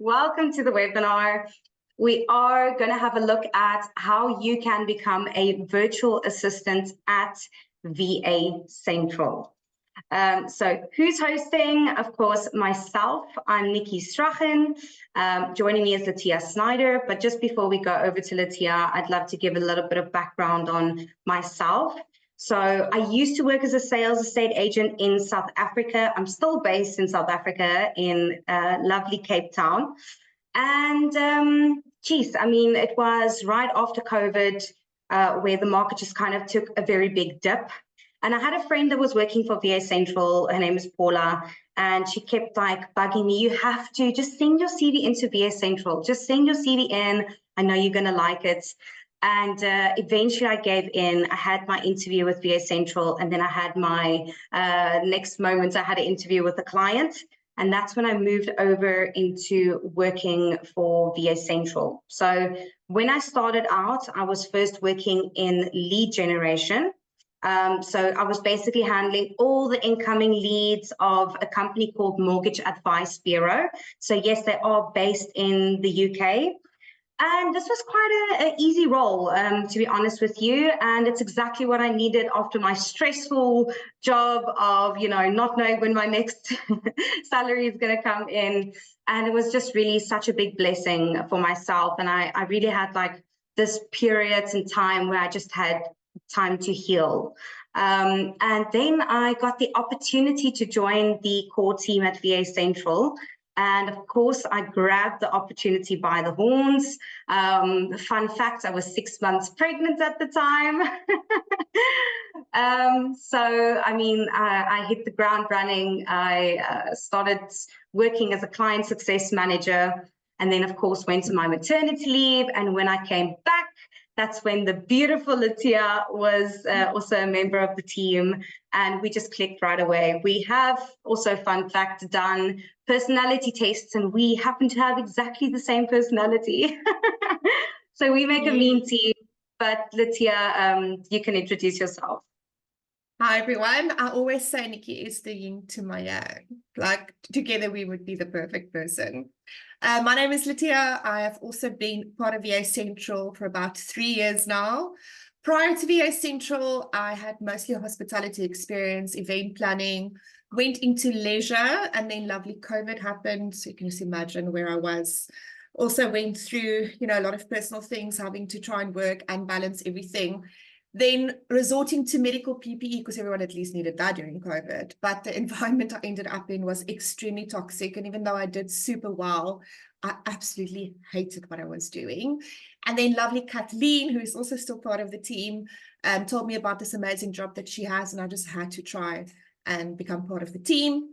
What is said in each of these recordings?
welcome to the webinar. We are going to have a look at how you can become a virtual assistant at VA Central. So who's hosting? Of course, myself. I'm Nikki Strachen. Joining me is Latia Snyder. But just before we go over to Latia, I'd love to give a little bit of background on myself. So I used to work as a sales estate agent in South Africa. I'm still based in South Africa in lovely Cape Town. And geez, I mean, it was right after COVID where the market just kind of took a very big dip. And I had a friend that was working for VA Central. Her name is Paula. And she kept like bugging me. You have to just send your CV into VA Central. Just send your CV in. I know you're going to like it. And eventually I gave in. I had my interview with VA Central, and then I had my next moment, I had an interview with a client. And that's when I moved over into working for VA Central. So when I started out, I was first working in lead generation. So I was basically handling all the incoming leads of a company called Mortgage Advice Bureau. So yes, they are based in the UK. And this was quite an easy role, to be honest with you. And it's exactly what I needed after my stressful job of, not knowing when my next salary is going to come in. And it was just really such a big blessing for myself. And I really had like this periods in time where I just had time to heal. And then I got the opportunity to join the core team at VA Central. And of course, I grabbed the opportunity by the horns. Fun fact, I was 6 months pregnant at the time. So, I mean, I hit the ground running. I started working as a client success manager, and then, of course, went to my maternity leave. And when I came back, that's when the beautiful Latia was also a member of the team, and we just clicked right away. We have also, fun fact, done personality tests, and we happen to have exactly the same personality. So we make a mean team. But Latia, you can introduce yourself. Hi, everyone. I always say Nikki is the yin to my yang. Like, together we would be the perfect person. My name is Latia. I have also been part of VA Central for about 3 years now. Prior to VA Central, I had mostly a hospitality experience, event planning, went into leisure, and then lovely COVID happened. So you can just imagine where I was. Also went through, a lot of personal things, having to try and work and balance everything. Then resorting to medical PPE, because everyone at least needed that during COVID. But the environment I ended up in was extremely toxic. And even though I did super well, I absolutely hated what I was doing. And then lovely Kathleen, who is also still part of the team, told me about this amazing job that she has. And I just had to try and become part of the team.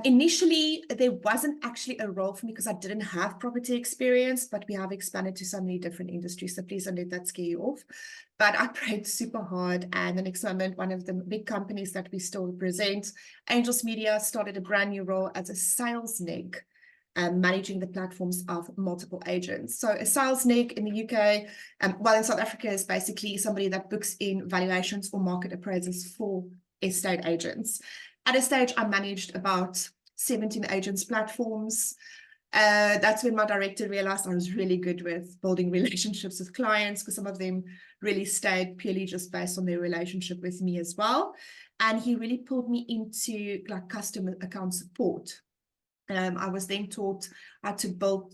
Initially, there wasn't actually a role for me because I didn't have property experience, but we have expanded to so many different industries. So please don't let that scare you off. But I prayed super hard. And the next moment, one of the big companies that we still represent, Angels Media, started a brand new role as a sales neg, managing the platforms of multiple agents. So a sales neg in the UK, in South Africa, is basically somebody that books in valuations or market appraisals for estate agents. At a stage, I managed about 17 agents' platforms. That's when my director realized I was really good with building relationships with clients, because some of them really stayed purely just based on their relationship with me as well. And he really pulled me into like customer account support. I was then taught how to build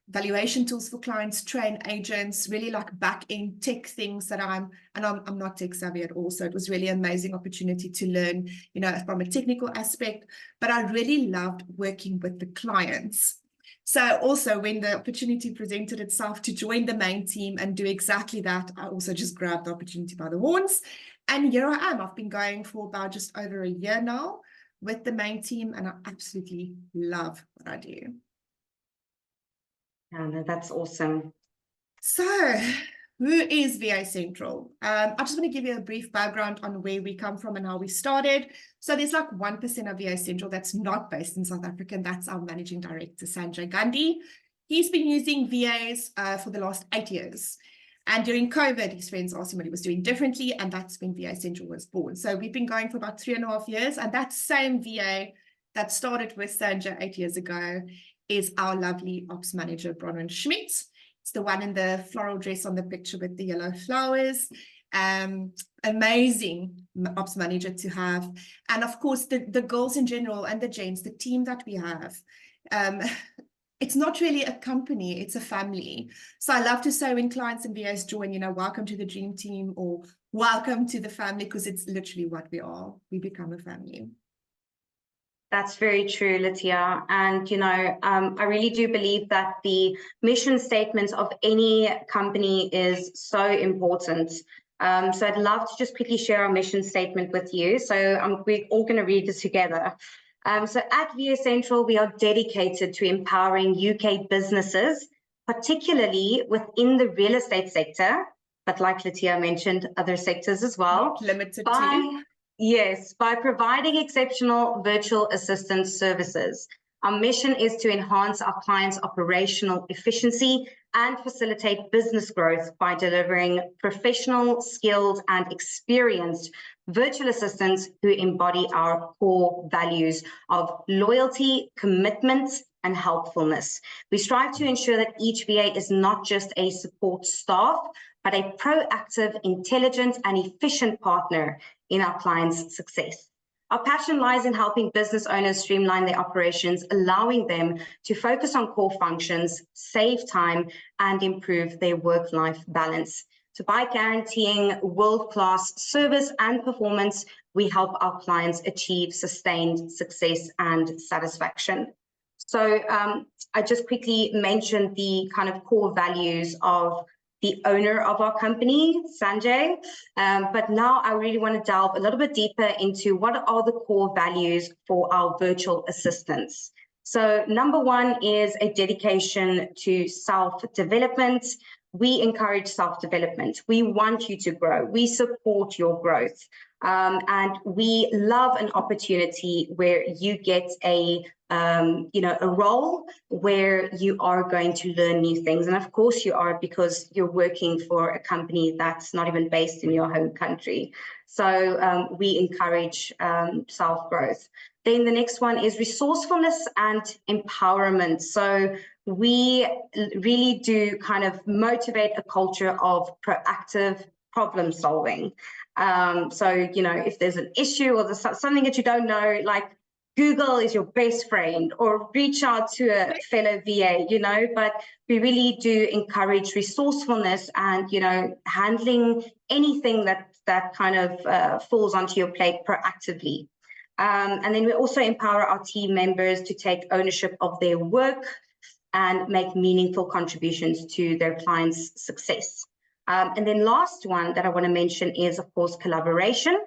valuation tools for clients, train agents, really like back-end tech things that I'm not tech savvy at all. So it was really an amazing opportunity to learn, from a technical aspect, but I really loved working with the clients. So also when the opportunity presented itself to join the main team and do exactly that, I also just grabbed the opportunity by the horns. And here I am. I've been going for about just over a year now with the main team, and I absolutely love what I do. Yeah, no, that's awesome. So, who is VA Central? I just want to give you a brief background on where we come from and how we started. So there's like 1% of VA Central that's not based in South Africa, and that's our managing director, Sanjay Gandhi. He's been using VAs for the last 8 years. And during COVID, his friends asked him what he was doing differently, and that's when VA Central was born. So we've been going for about 3.5 years, and that same VA that started with Sanjay 8 years ago is our lovely ops manager, Bronwyn Schmidt. It's the one in the floral dress on the picture with the yellow flowers. Amazing ops manager to have. And of course, the girls in general and the gents, the team that we have. It's not really a company, it's a family. So I love to say when clients and VAs join, you know, welcome to the dream team or welcome to the family, because it's literally what we are. We become a family. That's very true, Latia. And, you know, I really do believe that the mission statement of any company is so important. So I'd love to just quickly share our mission statement with you. So we're all going to read this together. So at VA Central, we are dedicated to empowering UK businesses, particularly within the real estate sector, but like Latia mentioned, other sectors as well. Not limited to. Yes, by providing exceptional virtual assistant services. Our mission is to enhance our clients' operational efficiency and facilitate business growth by delivering professional, skilled, and experienced virtual assistants who embody our core values of loyalty, commitment, and helpfulness. We strive to ensure that each VA is not just a support staff, but a proactive, intelligent, and efficient partner in our clients' success. Our passion lies in helping business owners streamline their operations, allowing them to focus on core functions, save time, and improve their work-life balance. So by guaranteeing world-class service and performance, we help our clients achieve sustained success and satisfaction. So I just quickly mentioned the kind of core values of the owner of our company, Sanjay, but now I really want to delve a little bit deeper into what are the core values for our virtual assistants. So number one is a dedication to self-development. We encourage self-development. We want you to grow. We support your growth. And we love an opportunity where you get a role where you are going to learn new things. And of course you are, because you're working for a company that's not even based in your home country. So we encourage self-growth. Then the next one is resourcefulness and empowerment. So we really do kind of motivate a culture of proactive problem solving. So, you know, if there's an issue or there's something that you don't know, like Google is your best friend, or reach out to a fellow VA, you know, but we really do encourage resourcefulness and, you know, handling anything that kind of falls onto your plate proactively. And then we also empower our team members to take ownership of their work and make meaningful contributions to their clients' success. And then last one that I want to mention is, of course, collaboration.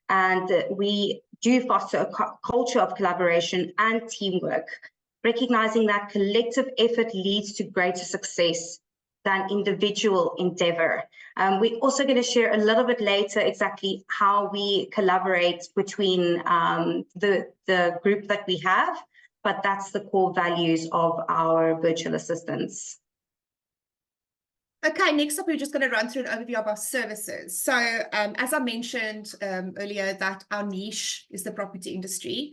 And we do foster a culture of collaboration and teamwork, recognizing that collective effort leads to greater success than individual endeavor. We're also going to share a little bit later exactly how we collaborate between the group that we have, but that's the core values of our virtual assistants. Okay, next up, we're just going to run through an overview of our services. So as I mentioned earlier, that our niche is the property industry,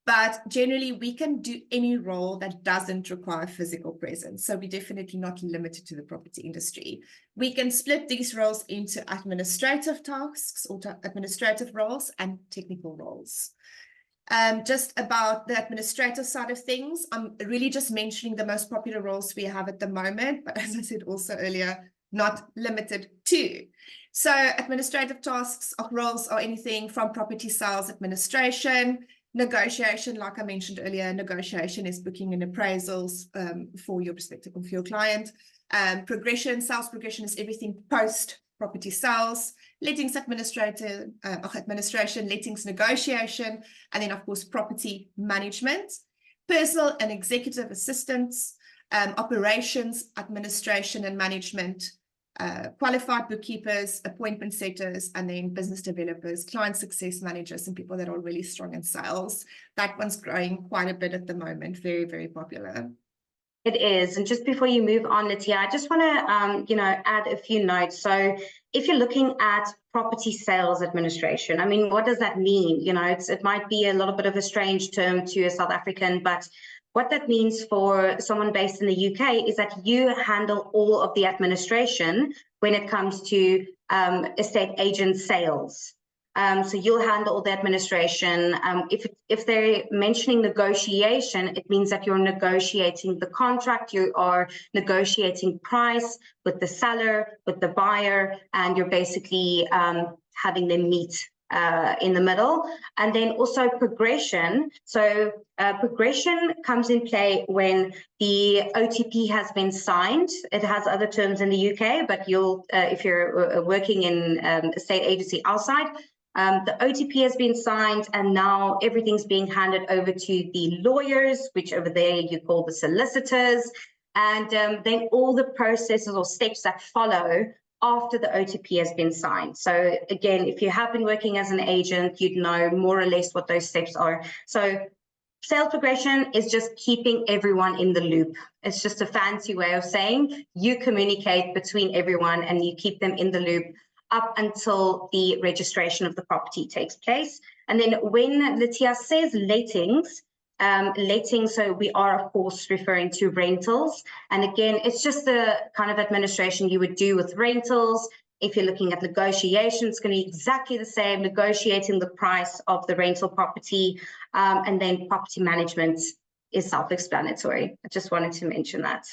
but generally we can do any role that doesn't require physical presence. So we're definitely not limited to the property industry. We can split these roles into administrative tasks or administrative roles and technical roles. Just about the administrative side of things, I'm really just mentioning the most popular roles we have at the moment, but as I said also earlier, not limited to. So administrative tasks or roles are anything from property sales administration, negotiation, like I mentioned earlier, negotiation is booking and appraisals for your respective of your client. Progression, sales progression is everything post property sales, lettings administration, lettings negotiation, and then of course property management, personal and executive assistants, operations, administration and management, qualified bookkeepers, appointment setters, and then business developers, client success managers, and people that are really strong in sales. That one's growing quite a bit at the moment, very, very popular. It is. And just before you move on, Latia, I just want to, add a few notes. So if you're looking at property sales administration, I mean, what does that mean? You know, it might be a little bit of a strange term to a South African, but What that means for someone based in the UK is that you handle all of the administration when it comes to estate agent sales. So you'll handle all the administration. If they're mentioning negotiation, it means that you're negotiating the contract, you are negotiating price with the seller, with the buyer, and you're basically having them meet in the middle. And then also progression. So progression comes in play when the OTP has been signed. It has other terms in the UK, but you'll, if you're working in a state agency outside, the OTP has been signed, and now everything's being handed over to the lawyers, which over there you call the solicitors, and then all the processes or steps that follow after the OTP has been signed. So again, if you have been working as an agent, you'd know more or less what those steps are. So sales progression is just keeping everyone in the loop. It's just a fancy way of saying you communicate between everyone and you keep them in the loop up until the registration of the property takes place. And then when Letitia says lettings, so we are of course referring to rentals. And again, it's just the kind of administration you would do with rentals. If you're looking at negotiation, it's going to be exactly the same, negotiating the price of the rental property. And then property management is self-explanatory. I just wanted to mention that.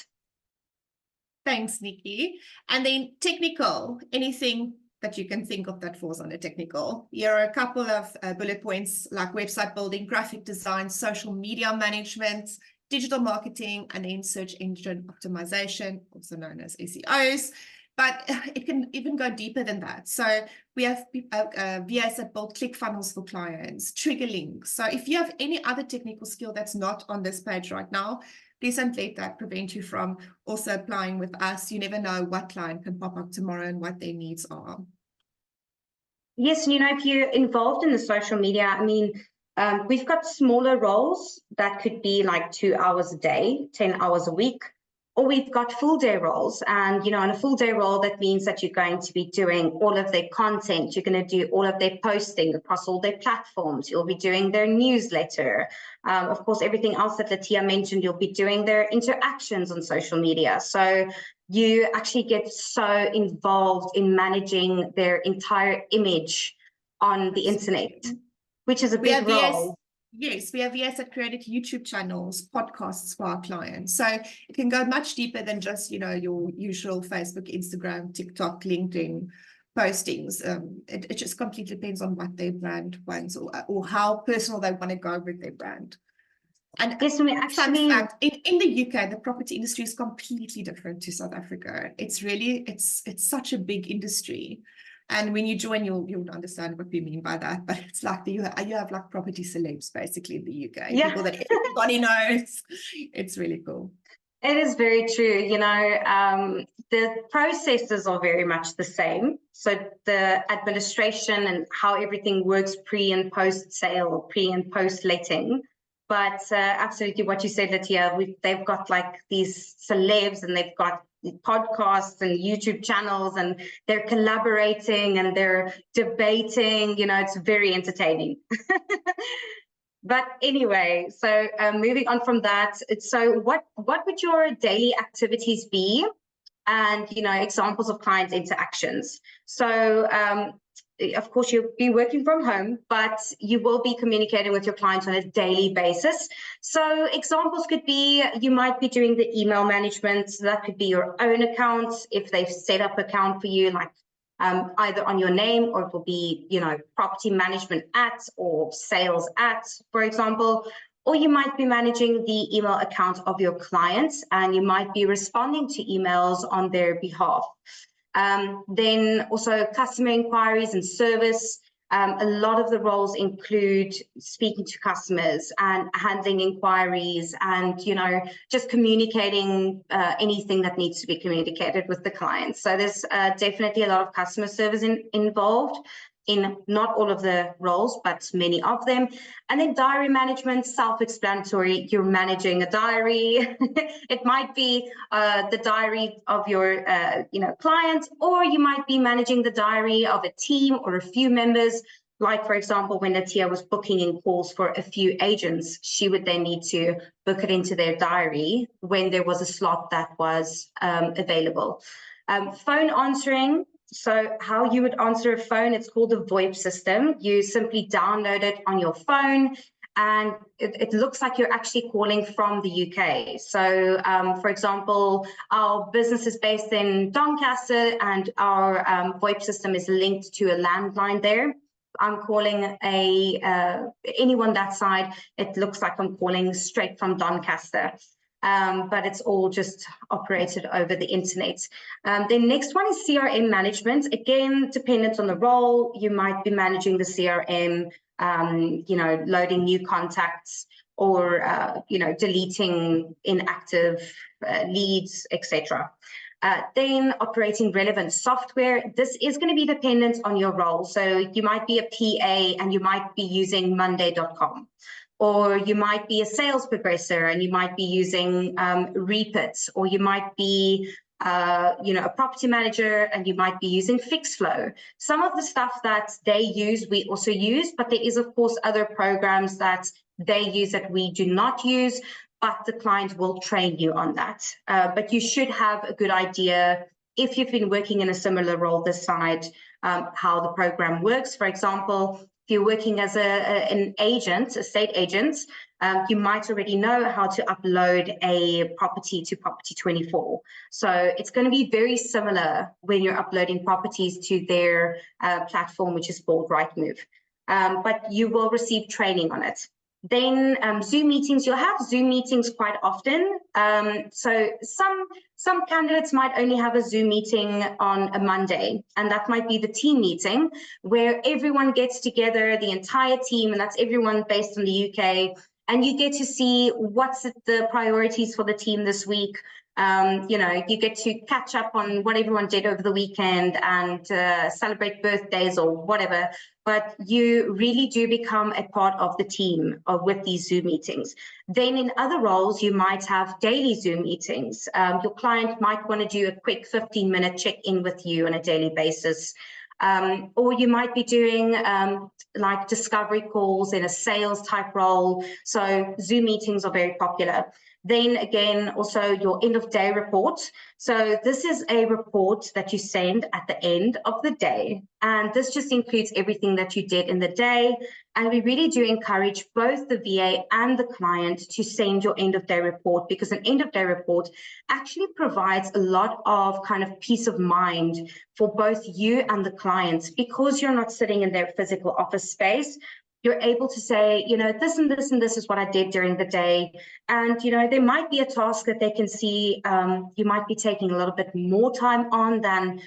Thanks, Nikki. And then technical, anything that you can think of that falls under technical. Here are a couple of bullet points like website building, graphic design, social media management, digital marketing, and then search engine optimization, also known as SEOs. But it can even go deeper than that. So we have VAs that build click funnels for clients, trigger links. So if you have any other technical skill that's not on this page right now, please don't let that prevent you from also applying with us. You never know what client can pop up tomorrow and what their needs are. Yes, and if you're involved in the social media, I mean, we've got smaller roles that could be like 2 hours a day, 10 hours a week, or we've got full day roles. And, on a full day role, that means that you're going to be doing all of their content. You're going to do all of their posting across all their platforms. You'll be doing their newsletter. Of course, everything else that Letitia mentioned, you'll be doing their interactions on social media. So you actually get so involved in managing their entire image on the internet, which is a big role. Yes, we have VAs that created YouTube channels, podcasts for our clients. So it can go much deeper than just, your usual Facebook, Instagram, TikTok, LinkedIn postings. It just completely depends on what their brand wants or how personal they want to go with their brand. And yes, we actually, fun fact, in the UK, the property industry is completely different to South Africa. It's really, it's such a big industry. And when you join, you'll understand what we mean by that. But it's like you have like property celebs basically in the UK. Yeah. People that everybody knows. It's really cool. It is very true. The processes are very much the same. So the administration and how everything works pre and post sale or pre and post letting. But absolutely what you said, Letitia, they've got like these celebs and they've got podcasts and YouTube channels and they're collaborating and they're debating, it's very entertaining. But anyway, so moving on from that, so what would your daily activities be? And, examples of client interactions. So, of course, you'll be working from home, but you will be communicating with your clients on a daily basis. So examples could be, you might be doing the email management. So that could be your own accounts. If they've set up an account for you, like either on your name, or it will be, property management at or sales at, for example. Or you might be managing the email account of your clients and you might be responding to emails on their behalf. Then also customer inquiries and service. A lot of the roles include speaking to customers and handling inquiries and, just communicating anything that needs to be communicated with the clients. So there's definitely a lot of customer service involved in not all of the roles, but many of them. And then diary management, self-explanatory. You're managing a diary. It might be the diary of your client, or you might be managing the diary of a team or a few members. Like, for example, when Natia was booking in calls for a few agents, she would then need to book it into their diary when there was a slot that was available. Phone answering. So how you would answer a phone, it's called the VoIP system. You simply download it on your phone, and it looks like you're actually calling from the UK. So, for example, our business is based in Doncaster, and our VoIP system is linked to a landline there. I'm calling anyone that side, it looks like I'm calling straight from Doncaster. But it's all just operated over the internet. The next one is CRM management. Again, dependent on the role, you might be managing the CRM, loading new contacts, or deleting inactive leads, etc. Then operating relevant software. This is going to be dependent on your role. So you might be a PA and you might be using Monday.com. Or you might be a sales progressor and you might be using Repit, or you might be a property manager and you might be using FixFlow. Some of the stuff that they use, we also use, but there is, of course, other programs that they use that we do not use, but the client will train you on that. But you should have a good idea, if you've been working in a similar role this side, how the program works. For example, if you're working as an agent, estate agent, you might already know how to upload a property to Property 24. So it's going to be very similar when you're uploading properties to their platform, which is called Rightmove. But you will receive training on it. Then Zoom meetings, you'll have Zoom meetings quite often. So some candidates might only have a Zoom meeting on a Monday, and that might be the team meeting where everyone gets together, the entire team, and that's everyone based in the UK, and you get to see what's the priorities for the team this week. You get to catch up on what everyone did over the weekend and celebrate birthdays or whatever, but you really do become a part of the team with these Zoom meetings. Then in other roles, you might have daily Zoom meetings. Your client might want to do a quick 15-minute check-in with you on a daily basis. Or you might be doing like discovery calls in a sales type role. So Zoom meetings are very popular. Then again, also your end of day report. So this is a report that you send at the end of the day. And this just includes everything that you did in the day. And we really do encourage both the VA and the client to send your end of day report, because an end of day report actually provides a lot of kind of peace of mind for both you and the clients, because you're not sitting in their physical office space. You're able to say, this and this and this is what I did during the day. And, there might be a task that they can see you might be taking a little bit more time on than,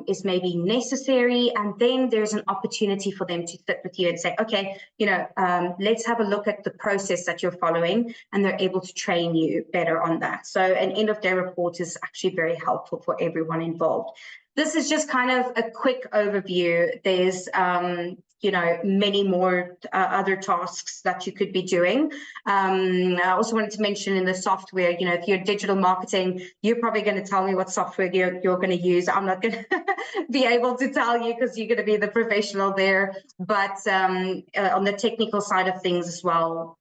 is maybe necessary. And then there's an opportunity for them to sit with you and say, okay, let's have a look at the process that you're following. And they're able to train you better on that. So an end of day report is actually very helpful for everyone involved. This is just kind of a quick overview. There's many more other tasks that you could be doing. I also wanted to mention in the software, if you're digital marketing, you're probably going to tell me what software you're going to use. I'm not going to be able to tell you because you're going to be the professional there. But on the technical side of things as well,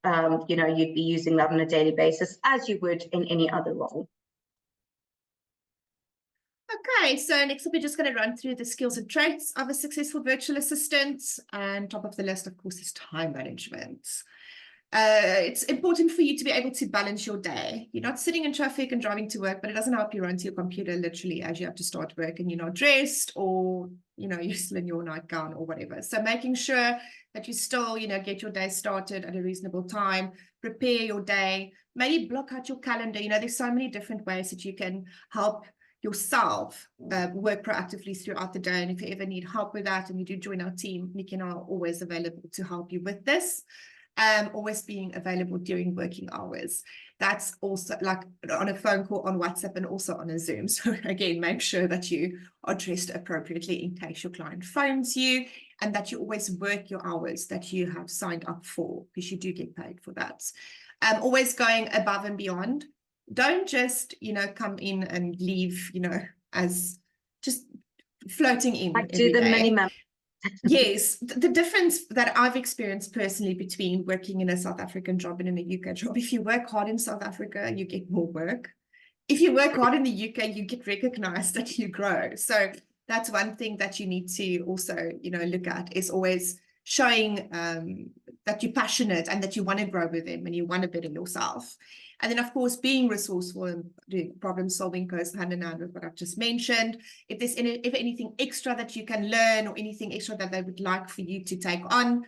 you'd be using that on a daily basis as you would in any other role. Okay, so next up, we're just going to run through the skills and traits of a successful virtual assistant. And top of the list, of course, is time management. It's important for you to be able to balance your day. You're not sitting in traffic and driving to work, but it doesn't help you run to your computer literally as you have to start work and you're not dressed, or, you're still in your nightgown or whatever. So making sure that you still, get your day started at a reasonable time, prepare your day, maybe block out your calendar. There's so many different ways that you can help yourself work proactively throughout the day. And if you ever need help with that and you do join our team, Nikki and I are always available to help you with this. Always being available during working hours. That's also like on a phone call, on WhatsApp, and also on a Zoom. So again, make sure that you are dressed appropriately in case your client phones you, and that you always work your hours that you have signed up for, because you do get paid for that. Always going above and beyond. Don't just, come in and leave, as just floating in. Like do the minimum. Yes, the difference that I've experienced personally between working in a South African job and in a UK job, if you work hard in South Africa, you get more work. If you work hard in the UK, you get recognized that you grow. So that's one thing that you need to also, look at, is always showing that you're passionate and that you want to grow with them and you want to better yourself. And then, of course, being resourceful and doing problem solving goes hand in hand with what I've just mentioned. If there's anything extra that you can learn or anything extra that they would like for you to take on,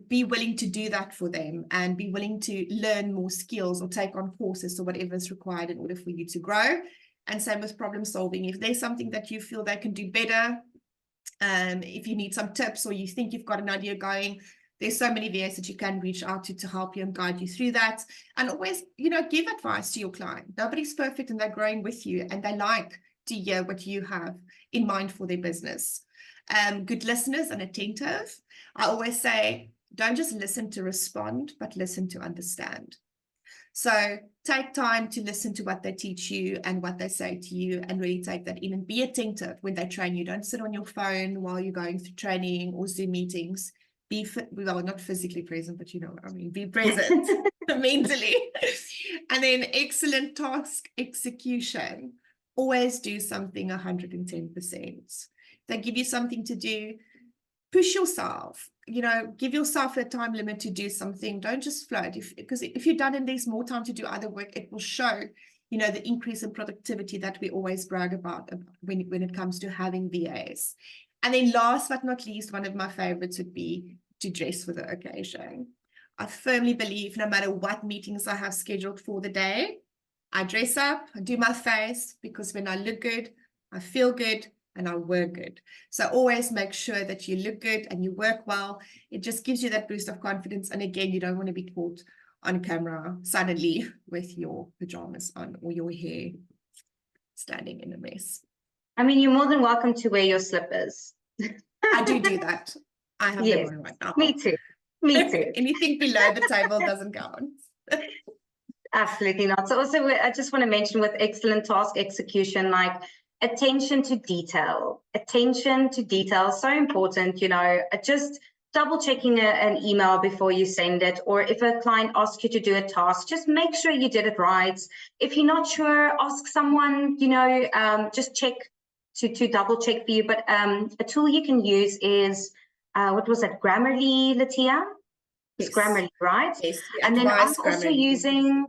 be willing to do that for them and be willing to learn more skills or take on courses or whatever is required in order for you to grow. And same with problem solving. If there's something that you feel they can do better, if you need some tips or you think you've got an idea going, there's so many VAs that you can reach out to help you and guide you through that. And always, give advice to your client. Nobody's perfect and they're growing with you and they like to hear what you have in mind for their business. Good listeners and attentive. I always say, don't just listen to respond, but listen to understand. So take time to listen to what they teach you and what they say to you and really take that in and be attentive when they train you. Don't sit on your phone while you're going through training or Zoom meetings. Well, not physically present, but be present mentally. And then excellent task execution. Always do something 110%. They give you something to do, push yourself, give yourself a time limit to do something. Don't just float, because if you're done and there's more time to do other work, it will show, the increase in productivity that we always brag about when it comes to having VAs. And then last but not least, one of my favorites would be to dress for the occasion. I firmly believe no matter what meetings I have scheduled for the day, I dress up, I do my face, because when I look good, I feel good, and I work good. So always make sure that you look good and you work well. It just gives you that boost of confidence. And again, you don't want to be caught on camera suddenly with your pajamas on or your hair standing in a mess. I mean, you're more than welcome to wear your slippers. I do that. I have them on right now. Me too. Me too. Anything below the table doesn't count. Absolutely not. So also, I just want to mention with excellent task execution, like attention to detail. Attention to detail is so important. Just double checking an email before you send it, or if a client asks you to do a task, just make sure you did it right. If you're not sure, ask someone, just check to double check for you. But a tool you can use is, what was it, Grammarly, Latia? It's Grammarly, right? Yes. And then I'm also using,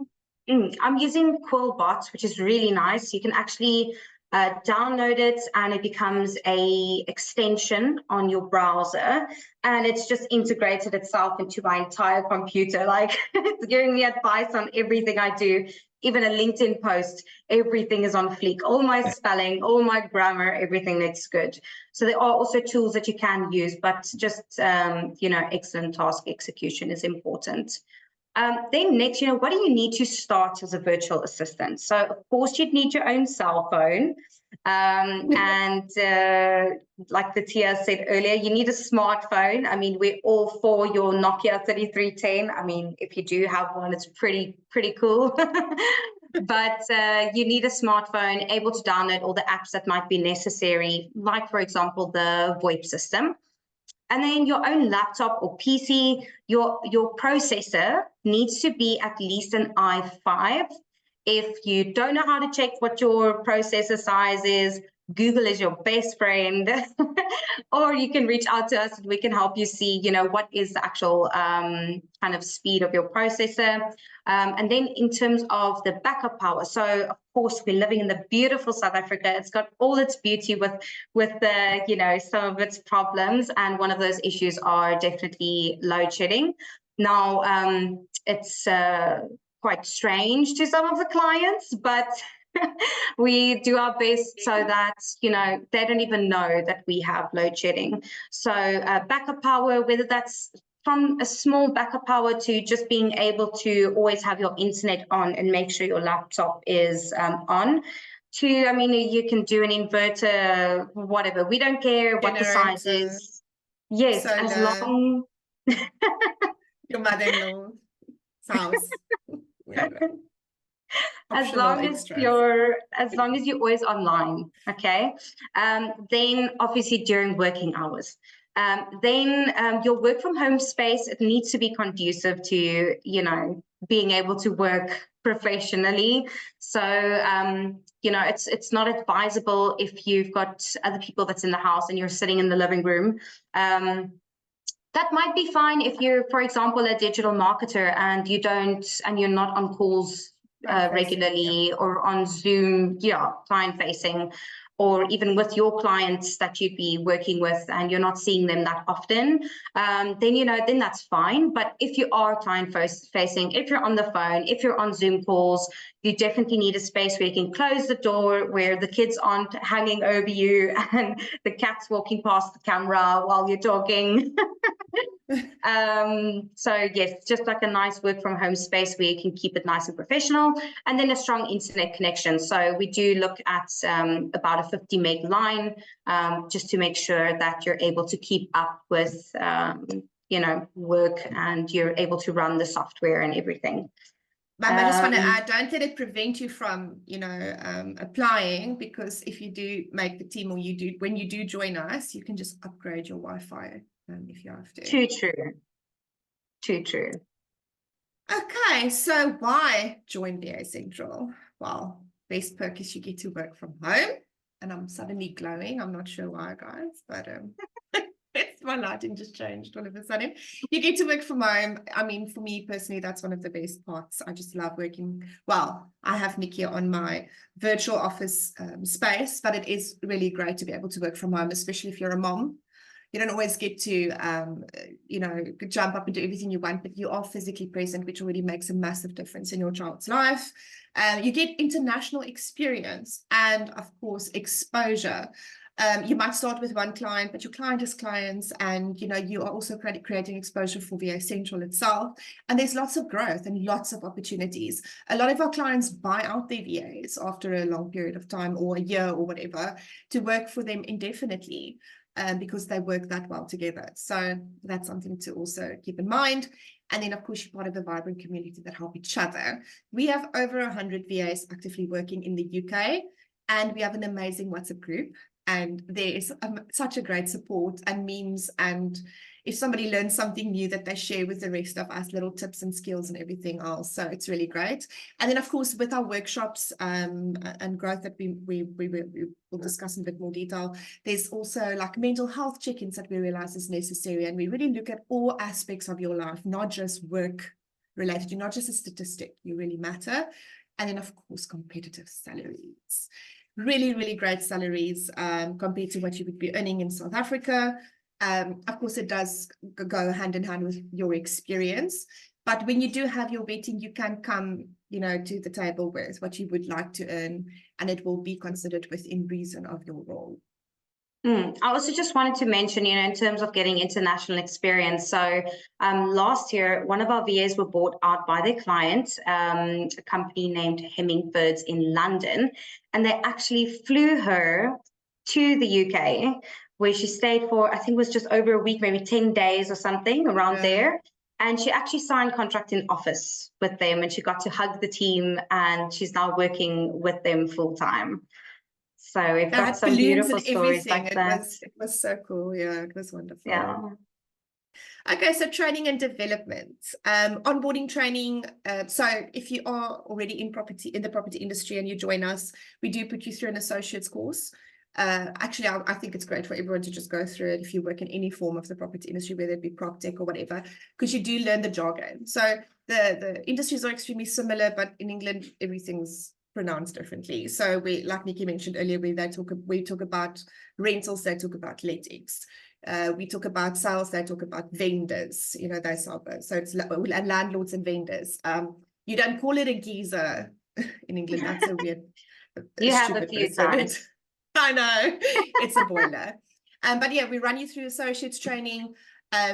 I'm using Quillbot, which is really nice. You can actually download it and it becomes a extension on your browser, and it's just integrated itself into my entire computer. Like, it's giving me advice on everything I do. Even a LinkedIn post, everything is on fleek. All my spelling, all my grammar, everything looks good. So there are also tools that you can use, but just excellent task execution is important. Then next, what do you need to start as a virtual assistant? So of course you'd need your own cell phone. And like Latia said earlier, you need a smartphone. I mean, we're all for your Nokia 3310. I mean, if you do have one, it's pretty cool. But you need a smartphone able to download all the apps that might be necessary, like, for example, the VoIP system. And then your own laptop or PC, your processor needs to be at least an i5. If you don't know how to check what your processor size is, Google is your best friend. Or you can reach out to us and we can help you see, what is the actual kind of speed of your processor. And then in terms of the backup power, so of course we're living in the beautiful South Africa. It's got all its beauty with the, some of its problems. And one of those issues are definitely load shedding. Now, it's quite strange to some of the clients, but we do our best so that, they don't even know that we have load shedding. So backup power, whether that's from a small backup power to just being able to always have your internet on and make sure your laptop is on, to, I mean, you can do an inverter, whatever. We don't care what the size is. Yes, solar. As long... Your mother-in-law's house. as Optional long as extras. you're always online, okay? Then obviously during working hours. Then your work from home space, it needs to be conducive to, you know, being able to work professionally. So, you know, it's not advisable if you've got other people that's in the house and you're sitting in the living room. That might be fine if you're, for example, a digital marketer and you're not on calls regularly, or on Zoom, client facing, or even with your clients that you'd be working with and you're not seeing them that often, then that's fine. But if you are client facing, if you're on the phone, if you're on Zoom calls, you definitely need a space where you can close the door, where the kids aren't hanging over you and the cat's walking past the camera while you're talking. So yes, just like a nice work from home space where you can keep it nice and professional, and then a strong internet connection. So we do look at about a 50 meg line, just to make sure that you're able to keep up with work, and you're able to run the software and everything. I just want to add, don't let it prevent you from, applying, because if you do make the team, or when you do join us, you can just upgrade your Wi-Fi if you have to. Too true. Okay, so why join VA Central? Well, best perk is you get to work from home, and I'm suddenly glowing. I'm not sure why, guys, but my lighting just changed all of a sudden. You get to work from home. I mean, for me personally, that's one of the best parts. I just love working. Well, I have Nikki on my virtual office space, but it is really great to be able to work from home, especially if you're a mom. You don't always get to, jump up and do everything you want, but you are physically present, which already makes a massive difference in your child's life. You get international experience and, of course, exposure. You might start with one client, but your client has clients, and you are also creating exposure for VA Central itself. And there's lots of growth and lots of opportunities. A lot of our clients buy out their VAs after a long period of time, or a year or whatever, to work for them indefinitely, because they work that well together. So that's something to also keep in mind. And then, of course, you're part of a vibrant community that help each other. We have over 100 VAs actively working in the UK, and we have an amazing WhatsApp group. And there is such a great support and memes. And if somebody learns something new, that they share with the rest of us, little tips and skills and everything else. So it's really great. And then, of course, with our workshops and growth that we will discuss in a bit more detail, there's also like mental health check-ins that we realize is necessary. And we really look at all aspects of your life, not just work related. You're not just a statistic, you really matter. And then, of course, competitive salaries. Really, really great salaries compared to what you would be earning in South Africa. Of course, it does go hand in hand with your experience. But when you do have your vetting, you can come, to the table with what you would like to earn, and it will be considered within reason of your role. I also just wanted to mention, in terms of getting international experience. So last year, one of our VAs were bought out by their client, a company named Hemmingfords in London, and they actually flew her to the UK, where she stayed for, I think it was just over a week, maybe 10 days or something around there. And she actually signed contract in office with them, and she got to hug the team, and she's now working with them full time. So we've got some beautiful stories like that. It was so cool. Yeah, it was wonderful. Yeah. Okay, so training and development, onboarding training. So if you are already in the property industry and you join us, we do put you through an associate's course. Actually, I think it's great for everyone to just go through it if you work in any form of the property industry, whether it be prop tech or whatever, because you do learn the jargon. So the industries are extremely similar, but in England, everything's pronounced differently. So we, like Nikki mentioned earlier, we talk about rentals, they talk about lettings. We talk about sales, they talk about vendors, those are so it's and landlords and vendors. You don't call it a geyser in England. That's a weird. You have a few times. I know, it's a boiler. But yeah, we run you through associates training,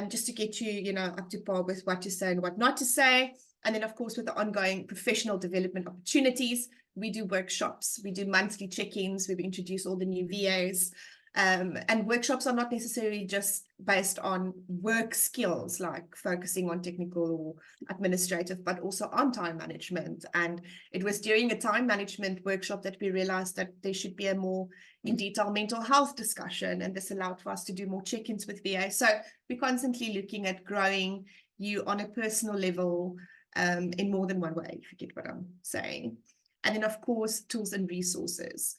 just to get you, up to par with what to say and what not to say. And then, of course, with the ongoing professional development opportunities, we do workshops, we do monthly check-ins, we introduce all the new VAs. And workshops are not necessarily just based on work skills, like focusing on technical or administrative, but also on time management. And it was during a time management workshop that we realized that there should be a more in detail mental health discussion, and this allowed for us to do more check-ins with VA. So we're constantly looking at growing you on a personal level, in more than one way, if you get what I'm saying. And then, of course, tools and resources.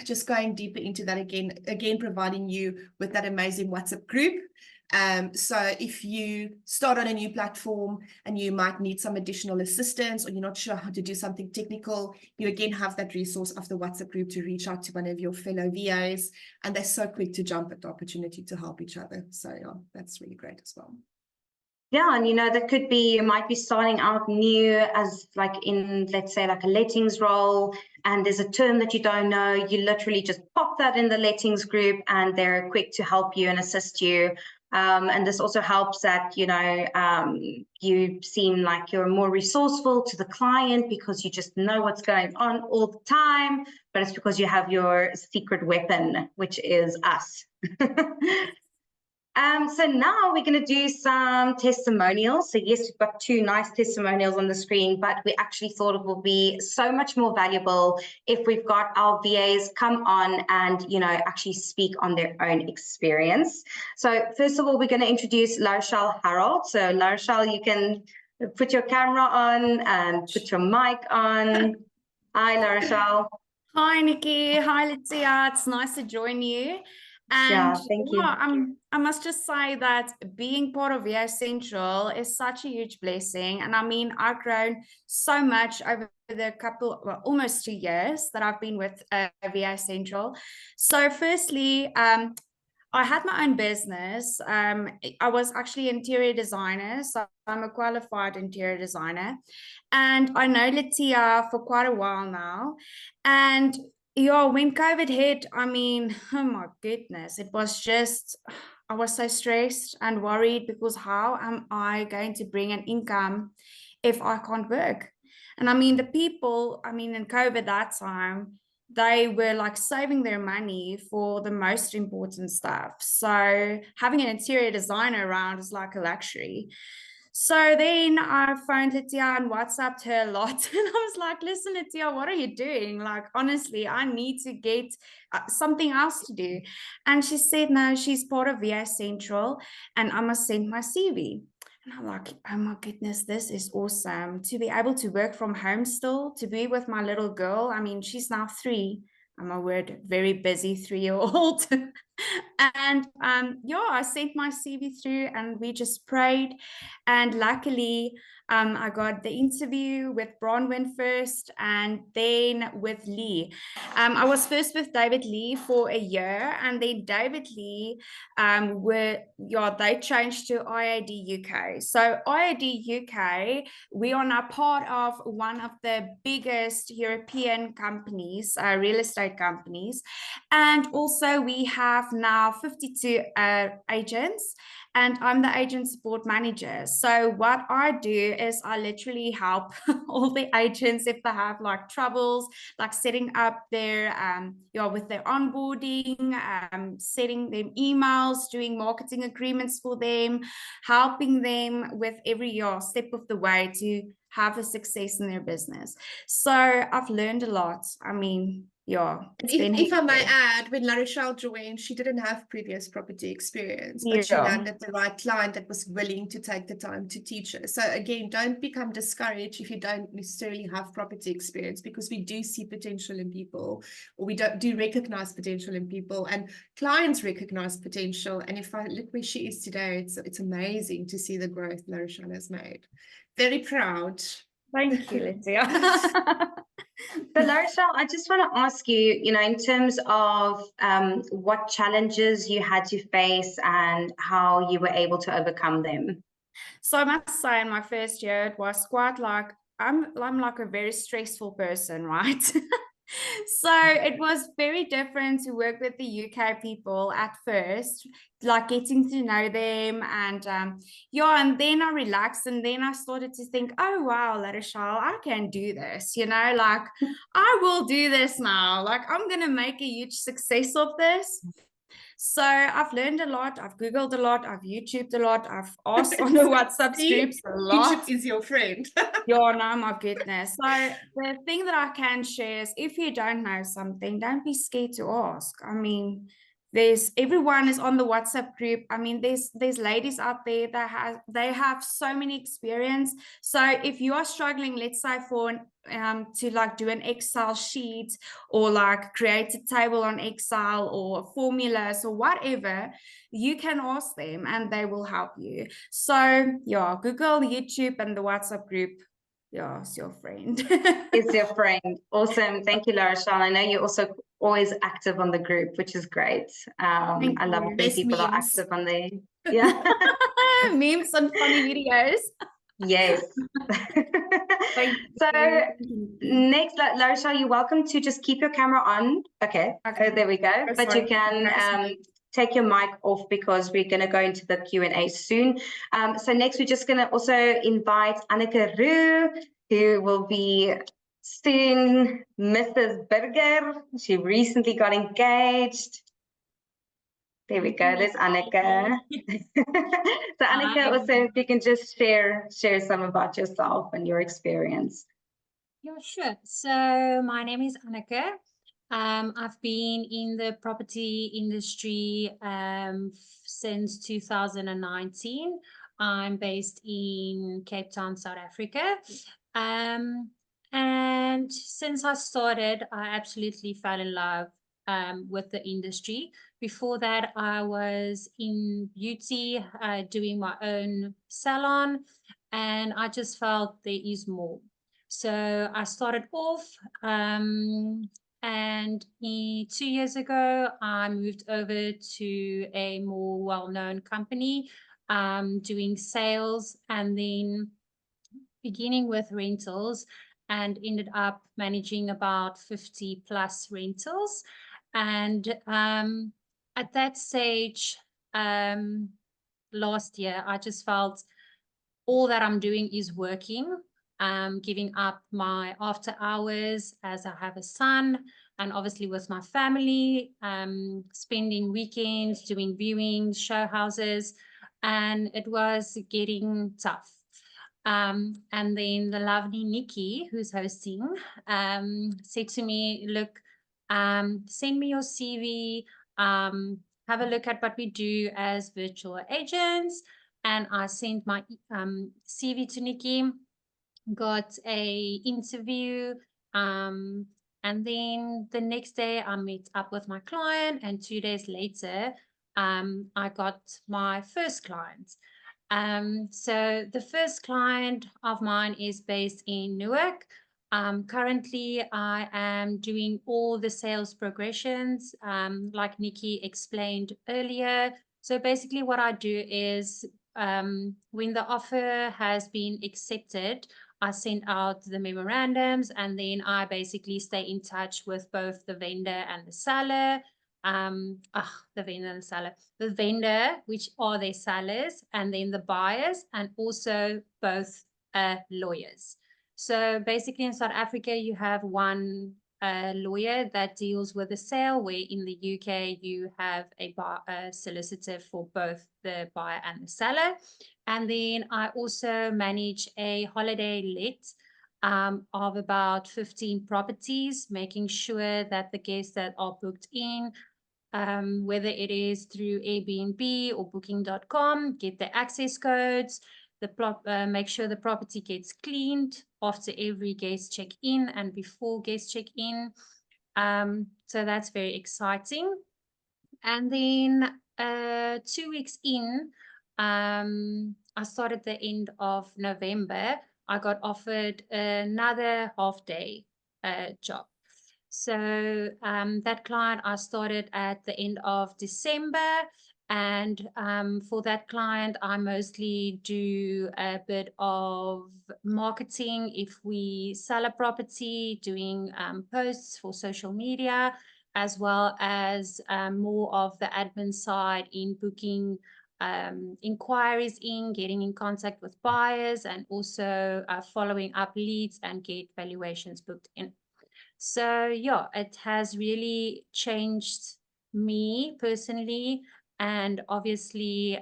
Just going deeper into that again, providing you with that amazing WhatsApp group. So if you start on a new platform and you might need some additional assistance, or you're not sure how to do something technical, you again have that resource of the WhatsApp group to reach out to one of your fellow VAs, and they're so quick to jump at the opportunity to help each other. So yeah, that's really great as well. Yeah, and that could be, you might be starting out new as like in, let's say, like a lettings role, and there's a term that you don't know, you literally just pop that in the lettings group and they're quick to help you and assist you. And this also helps that, you seem like you're more resourceful to the client because you just know what's going on all the time, but it's because you have your secret weapon, which is us. So now we're going to do some testimonials. So yes, we've got 2 nice testimonials on the screen, but we actually thought it will be so much more valuable if we've got our VAs come on and, actually speak on their own experience. So first of all, we're going to introduce Larochelle Harold. So Larochelle, you can put your camera on and put your mic on. Hi, Larochelle. Hi, Nikki. Hi, Litia. It's nice to join you. And yeah, thank you. I must just say that being part of VA Central is such a huge blessing. And I mean, I've grown so much over the almost 2 years that I've been with VA Central. So firstly, I had my own business. I was actually an interior designer, so I'm a qualified interior designer. And I know Litia for quite a while now. And yeah, when COVID hit, I mean, oh my goodness, it was just, I was so stressed and worried because how am I going to bring an income if I can't work? And I mean, the people, in COVID that time, they were like saving their money for the most important stuff. So having an interior designer around is like a luxury. So then I phoned Litia and WhatsApped her a lot. And I was like, listen, Litia, what are you doing? Like, honestly, I need to get something else to do. And she said, no, she's part of VA Central and I must send my CV. And I'm like, oh my goodness, this is awesome. To be able to work from home still, to be with my little girl. I mean, she's now 3. I'm a very busy 3-year-old. And I sent my CV through and we just prayed. And luckily, I got the interview with Bronwyn first and then with Lee. I was first with David Lee for a year, and then David Lee they changed to IAD UK. So IAD UK, we are now part of one of the biggest European companies, real estate companies. And also we have now 52 agents, and I'm the agent support manager. So what I do is I literally help all the agents if they have like troubles, like setting up their, with their onboarding, setting them emails, doing marketing agreements for them, helping them with every step of the way to have a success in their business. So I've learned a lot. I mean, if I may add, when Larochelle joined, she didn't have previous property experience, but she landed the right client that was willing to take the time to teach her. So again, don't become discouraged if you don't necessarily have property experience, because we do see potential in people, or we do recognize potential in people, and clients recognize potential. And if I look where she is today, it's amazing to see the growth Larochelle has made. Very proud. Thank you, Litia. So Larochelle, I just want to ask you, in terms of what challenges you had to face and how you were able to overcome them. So I must say, in my first year, it was quite like, I'm like a very stressful person, right? So it was very different to work with the UK people at first, like getting to know them, and yeah, and then I relaxed, and then I started to think, oh wow, Larishal, I can do this, like I will do this now, like I'm gonna make a huge success of this. So I've learned a lot, I've Googled a lot, I've YouTubed a lot, I've asked on the WhatsApp groups a lot. YouTube is your friend. Yeah, no, my goodness. So the thing that I can share is, if you don't know something, don't be scared to ask. I mean, everyone is on the WhatsApp group. I mean, there's ladies out there that they have so many experience. So if you are struggling, let's say to like do an Excel sheet, or like create a table on Excel, or formulas or whatever, you can ask them and they will help you. So yeah, Google, YouTube, and the WhatsApp group. Yeah, it's your friend. It's your friend. Awesome. Thank you, Larishal. I know you're also always active on the group, which is great. I love you. when Best people are memes. active on there. Yeah. Memes and funny videos. Yes. Thank So you. next, Larishal, you're welcome to just keep your camera on. Okay. Okay. There we go. Oh, But you sorry. can take your mic off, because we're going to go into the Q&A soon. So next, we're just going to also invite Anneke Roo, who will be soon Mrs. Burger. She recently got engaged. There we go. There's Anneke. So Anneke, also, if you can just share some about yourself and your experience. Yeah, sure. So my name is Anneke. I've been in the property industry since 2019. I'm based in Cape Town, South Africa. And since I started, I absolutely fell in love with the industry. Before that, I was in beauty, doing my own salon, and I just felt there is more. So I started off, and 2 years ago, I moved over to a more well-known company, doing sales, and then beginning with rentals, and ended up managing about 50 plus rentals. And at that stage, last year, I just felt all that I'm doing is working. Giving up my after hours as I have a son, and obviously with my family, spending weekends doing viewings, show houses, and it was getting tough. And then the lovely Nikki, who's hosting, said to me, look, send me your CV, have a look at what we do as virtual agents. And I sent my CV to Nikki, got a interview, and then the next day I met up with my client, and 2 days later, I got my first client. So the first client of mine is based in Newark. Currently, I am doing all the sales progressions, like Nikki explained earlier. So basically what I do is, when the offer has been accepted, I send out the memorandums, and then I basically stay in touch with both the vendor and the seller. The vendor and the seller. The vendor, which are their sellers, and then the buyers, and also both lawyers. So basically in South Africa, you have one lawyer that deals with the sale, where in the UK you have a solicitor for both the buyer and the seller. And then I also manage a holiday let of about 15 properties, making sure that the guests that are booked in, whether it is through Airbnb or booking.com, get the access codes, make sure the property gets cleaned after every guest check-in and before guest check-in. So that's very exciting. And then 2 weeks in, I started the end of November, I got offered another half-day job. So that client I started at the end of December, And for that client, I mostly do a bit of marketing. If we sell a property, doing posts for social media, as well as more of the admin side in booking inquiries in, getting in contact with buyers, and also following up leads and get valuations booked in. So yeah, it has really changed me personally, and obviously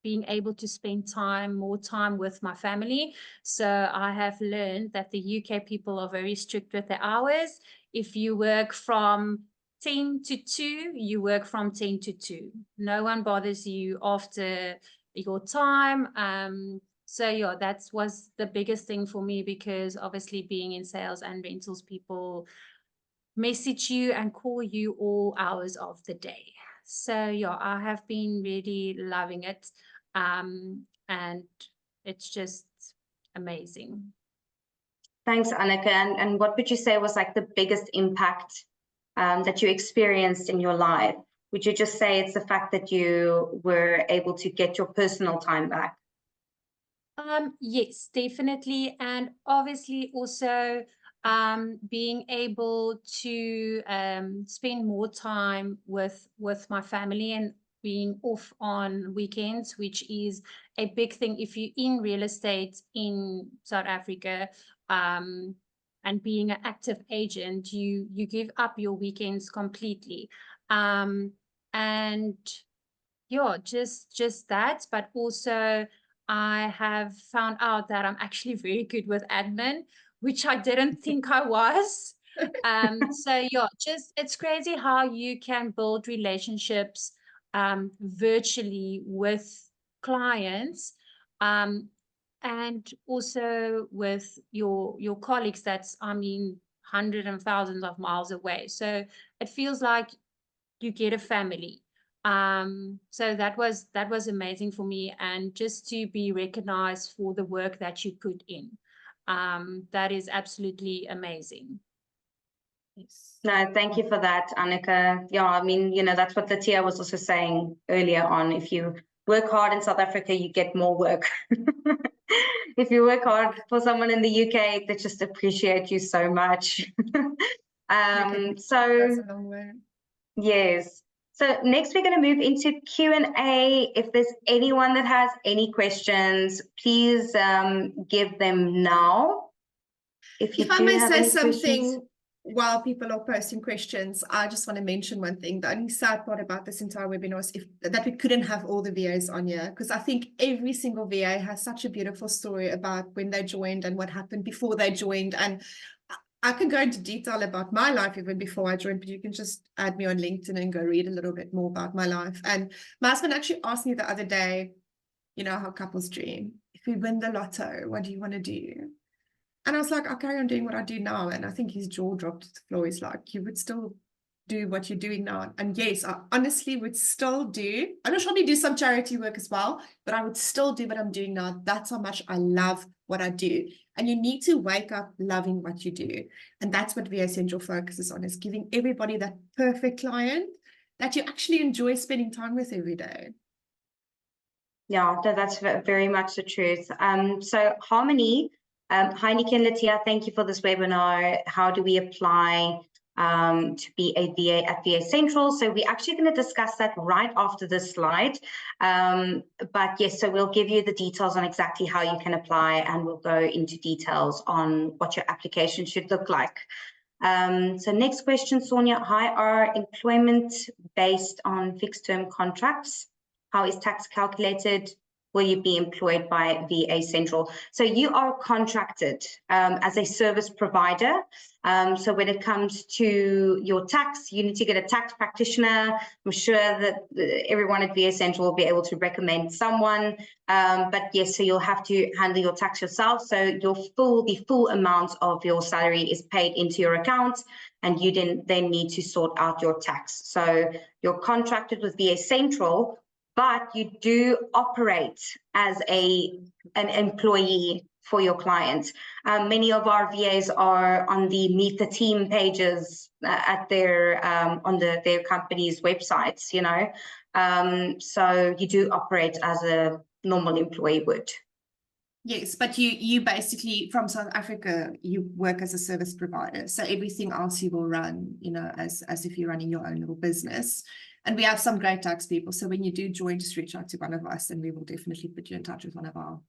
being able to spend more time with my family. So I have learned that the UK people are very strict with their hours. If you work from 10 to 2, you work from 10 to 2. No one bothers you after your time. So yeah, that was the biggest thing for me, because obviously being in sales and rentals, people message you and call you all hours of the day. So yeah, I have been really loving it. And it's just amazing. Thanks, Annika. And what would you say was like the biggest impact that you experienced in your life? Would you just say it's the fact that you were able to get your personal time back? Yes, definitely. And obviously also being able to spend more time with my family and being off on weekends, which is a big thing if you're in real estate in South Africa. And being an active agent, you give up your weekends completely. And yeah, just that, but also I have found out that I'm actually very good with admin, which I didn't think I was. So yeah, it's crazy how you can build relationships virtually with clients, and also with your colleagues that's, I mean, hundreds and thousands of miles away. So it feels like you get a family. So that was amazing for me, and just to be recognized for the work that you put in, that is absolutely amazing. Yes. No, thank you for that, Annika. Yeah, I mean, you know, that's what Latia was also saying earlier on. If you work hard in South Africa, you get more work. If you work hard for someone in the UK, they just appreciate you so much. That's a long way. Yes. So next we're going to move into Q&A. If there's anyone that has any questions, please give them now. If I may have say any something questions. while people are posting questions, I just want to mention one thing. The only sad part about this entire webinar is that we couldn't have all the VAs on here, because I think every single VA has such a beautiful story about when they joined and what happened before they joined. And I can go into detail about my life even before I joined, but you can just add me on LinkedIn and go read a little bit more about my life. And my husband actually asked me the other day, you know how couples dream. If we win the lotto, what do you want to do? And I was like, I'll carry on doing what I do now. And I think his jaw dropped to the floor. He's like, you would still do what you're doing now. And yes, I honestly would still do. I would probably do some charity work as well, but I would still do what I'm doing now. That's how much I love what I do. And you need to wake up loving what you do. And that's what VA Central focuses on, is giving everybody that perfect client that you actually enjoy spending time with every day. Yeah, that's very much the truth. So Harmony, hi Nikki and Latia, thank you for this webinar. How do we apply to be a VA at VA Central? So we're actually going to discuss that right after this slide. But yes, so we'll give you the details on exactly how you can apply, and we'll go into details on what your application should look like. So next question, Sonia. Hi, are employment based on fixed term contracts? How is tax calculated? Will you be employed by VA Central? So you are contracted as a service provider. So when it comes to your tax, you need to get a tax practitioner. I'm sure that everyone at VA Central will be able to recommend someone. But yes, so you'll have to handle your tax yourself. So the full amount of your salary is paid into your account, and you then need to sort out your tax. So you're contracted with VA Central, but you do operate as an employee for your clients. Many of our VAs are on the Meet the Team pages at their on their company's websites, you know. So you do operate as a normal employee would. Yes, but you basically, from South Africa, you work as a service provider. So everything else you will run, you know, as if you're running your own little business. And we have some great tax people. So when you do join, just reach out to one of us and we will definitely put you in touch with one of our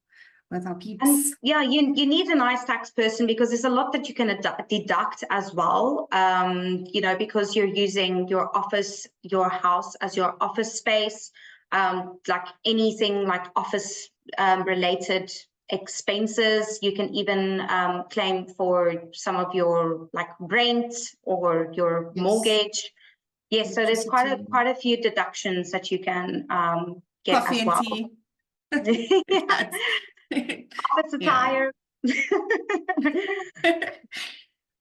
peeps. And yeah, you need a nice tax person, because there's a lot that you can deduct as well, you know, because you're using your office, your house as your office space, like anything like office related expenses. You can even claim for some of your like rent or your mortgage. Yes, so there's quite a few deductions that you can get Coffee as and well. tea. Yeah. Office attire.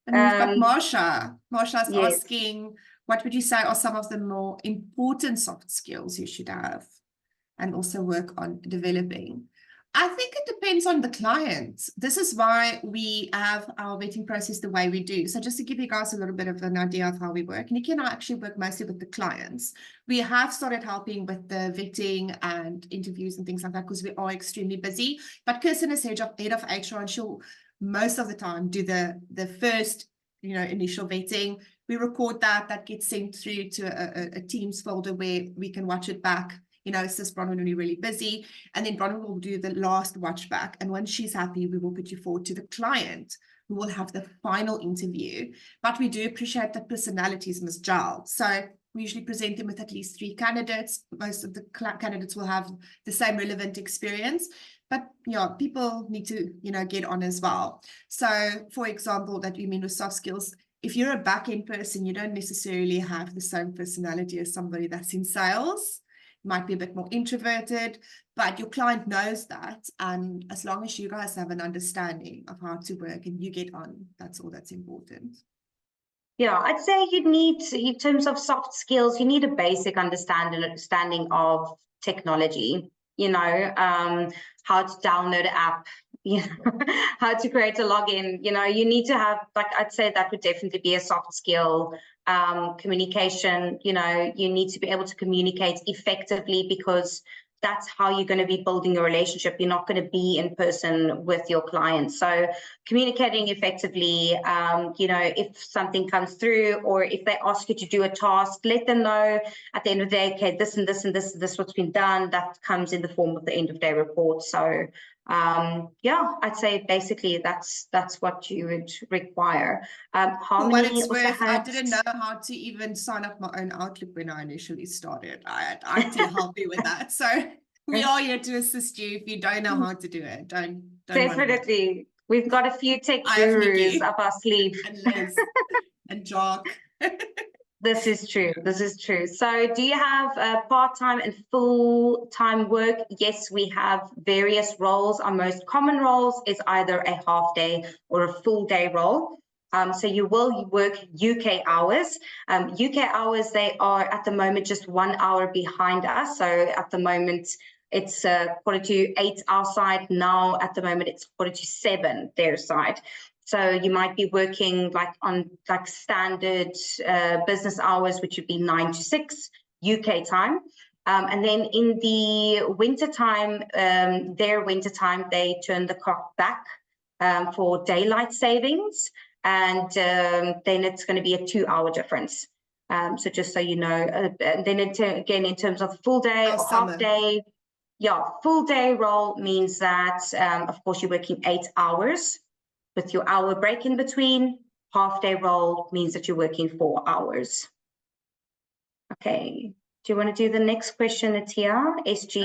And we've got Marsha. Marsha's yes. asking, what would you say are some of the more important soft skills you should have and also work on developing? I think it depends on the client. This is why we have our vetting process the way we do. So just to give you guys a little bit of an idea of how we work, Nikki and I actually work mostly with the clients. We have started helping with the vetting and interviews and things like that because we are extremely busy. But Kirsten is head of HR, and she'll most of the time do the first, you know, initial vetting. We record that gets sent through to a Teams folder where we can watch it back. You know, sis Bronwyn will be really busy, and then Bronwyn will do the last watch back. And when she's happy, we will put you forward to the client, who will have the final interview. But we do appreciate that personalities must gel. So we usually present them with at least 3 candidates. Most of the candidates will have the same relevant experience. But yeah, people need to, you know, get on as well. So for example, that we mean with soft skills, if you're a back-end person, you don't necessarily have the same personality as somebody that's in sales. Might be a bit more introverted, but your client knows that, and as long as you guys have an understanding of how to work and you get on, that's all that's important. Yeah, I'd say you need, in terms of soft skills, you need a basic understanding of technology, you know, how to download an app, you know, how to create a login. You know, you need to have, like, I'd say that would definitely be a soft skill. Communication, you know, you need to be able to communicate effectively, because that's how you're going to be building a relationship. You're not going to be in person with your clients. So communicating effectively, you know, if something comes through, or if they ask you to do a task, let them know at the end of the day, okay, this and this and this, this what's been done. That comes in the form of the end of day report. So yeah, I'd say basically that's what you would require. For what it's worth, I didn't know how to even sign up my own Outlook when I initially started. I had to help you with that. So we are here to assist you. If you don't know how to do it, don't definitely. We've got a few tech gurus up our sleeve. And Liz and Jock. This is true. This is true. So do you have part-time and full-time work? Yes, we have various roles. Our most common roles is either a half-day or a full-day role. So you will work UK hours. UK hours, they are at the moment just 1 hour behind us. So at the moment, it's 7:45 our side. Now, at the moment, it's 7:45 their side. So you might be working like on like standard business hours, which would be 9 to 6 UK time. And then in the winter time, their winter time, they turn the clock back for daylight savings. And then it's going to be a 2-hour difference. So just so you know, and then again, in terms of full day or half day, yeah, full day role means that, of course, you're working 8 hours with your hour break in between. Half day role means that you're working 4 hours. Okay, do you want to do the next question, Atia? SG.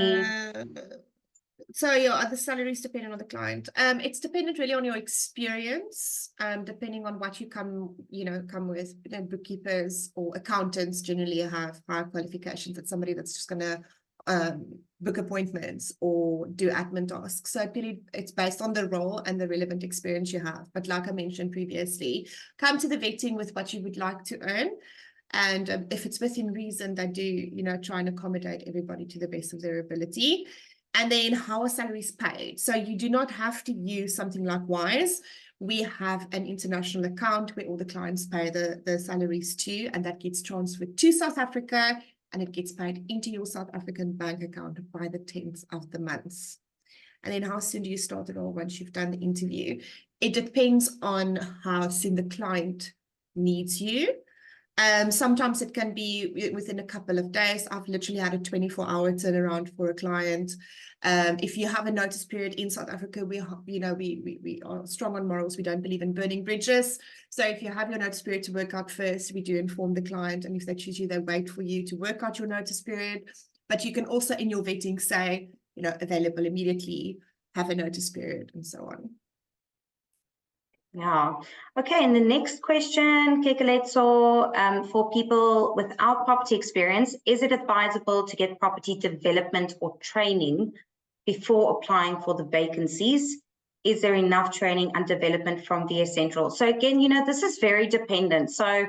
So yeah, the salary is dependent on the client. It's dependent really on your experience, depending on what you come with. You know, bookkeepers or accountants generally have higher qualifications than somebody that's just going to book appointments or do admin tasks. So it's based on the role and the relevant experience you have. But like I mentioned previously, come to the vetting with what you would like to earn. And if it's within reason, they do, you know, try and accommodate everybody to the best of their ability. And then how are salaries paid? So you do not have to use something like Wise. We have an international account where all the clients pay the salaries to, and that gets transferred to South Africa, and it gets paid into your South African bank account by the 10th of the month. And then how soon do you start it all once you've done the interview? It depends on how soon the client needs you. Sometimes it can be within a couple of days. I've literally had a 24-hour turnaround for a client. If you have a notice period in South Africa, we are strong on morals. We don't believe in burning bridges. So if you have your notice period to work out first, we do inform the client. And if they choose you, they wait for you to work out your notice period. But you can also in your vetting say, available immediately, have a notice period, and so on. Yeah. Okay. And the next question, Kekeletso, for people without property experience, is it advisable to get property development or training before applying for the vacancies? Is there enough training and development from VA Central? So again, this is very dependent. So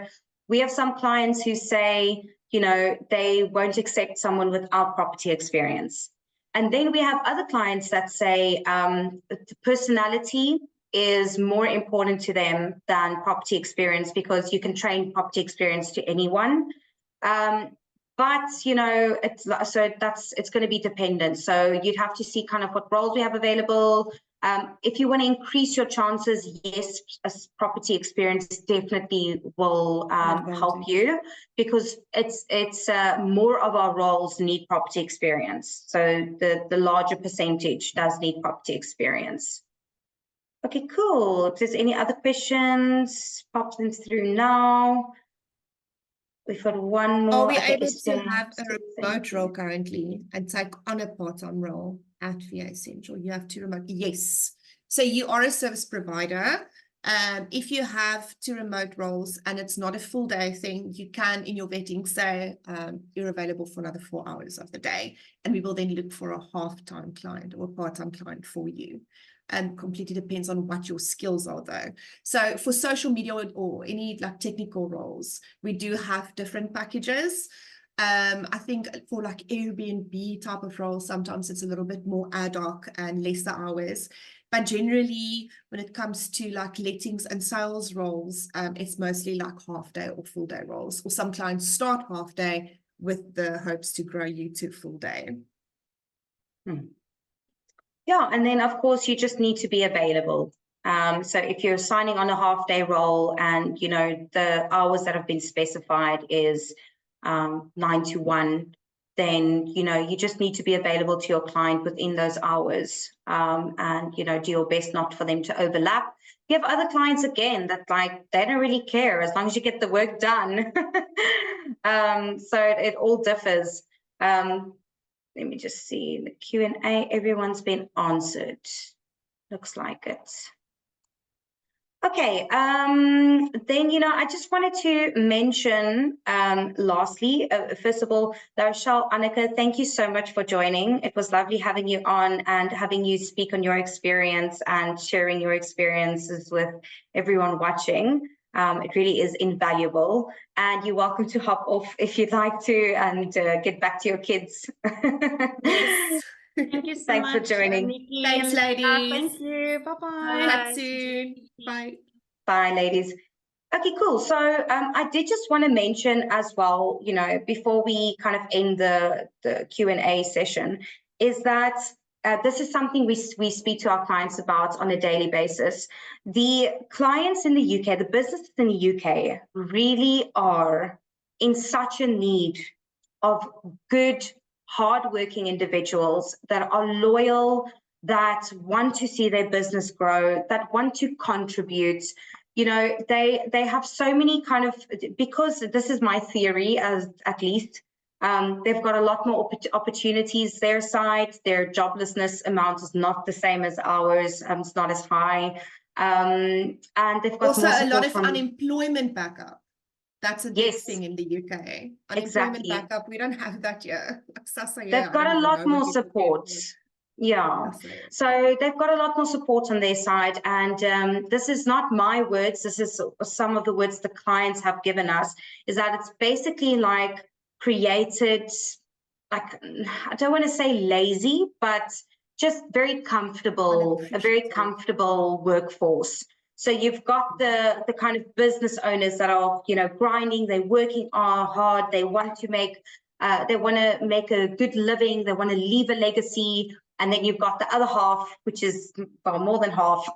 we have some clients who say, they won't accept someone without property experience. And then we have other clients that say the personality is more important to them than property experience, because you can train property experience to anyone. But it's going to be dependent. So you'd have to see kind of what roles we have available. If you want to increase your chances, yes, property experience definitely will help you, because it's more of our roles need property experience. So the larger percentage does need property experience. Okay, cool. If there's any other questions, pop them through now. We've got one more. Are we able to have a remote role currently and take on a part-time role at VA Central? You have 2 remote. Yes. So you are a service provider. If you have 2 remote roles and it's not a full day thing, you can in your vetting say you're available for another 4 hours of the day, and we will then look for a half-time client or a part-time client for you. And completely depends on what your skills are though. So for social media or any like technical roles, we do have different packages. I think for like Airbnb type of roles, sometimes it's a little bit more ad hoc and lesser hours. But generally, when it comes to like lettings and sales roles, it's mostly like half day or full day roles. Or some clients start half day with the hopes to grow you to full day. Yeah, and then of course you just need to be available. So if you're signing on a half-day role and the hours that have been specified is 9 to 1, then you just need to be available to your client within those hours, and do your best not for them to overlap. You have other clients again that they don't really care as long as you get the work done. So it all differs. Let me just see the Q&A. Everyone's been answered. Looks like it. Okay. Then, I just wanted to mention, lastly, first of all, Rochelle, Annika, thank you so much for joining. It was lovely having you on and having you speak on your experience and sharing your experiences with everyone watching. It really is invaluable, and you're welcome to hop off if you'd like to and get back to your kids. Yes. Thank you so Thanks much, for joining. Nikki. Thanks, ladies. Thank you. Bye-bye. Chat soon. Bye. Bye, ladies. Okay, cool. So I did just want to mention as well, before we kind of end the Q&A session, is that this is something we speak to our clients about on a daily basis. The clients in the UK, the businesses in the UK really are in such a need of good, hardworking individuals that are loyal, that want to see their business grow, that want to contribute. They have so many kind of, because this is my theory at least, they've got a lot more opportunities their side. Their joblessness amount is not the same as ours. It's not as high. And they've got also more a lot of from unemployment backup. That's a big thing in the UK. Unemployment exactly. backup, we don't have that here. They've got a lot more support. Yeah, so they've got a lot more support on their side, and this is not my words, this is some of the words the clients have given us, is that it's basically like created like, I don't want to say lazy, but just very comfortable, a very comfortable workforce. So you've got the kind of business owners that are, you know, grinding, they're working hard, they want to make a good living, they want to leave a legacy. And then you've got the other half, which is, well, more than half,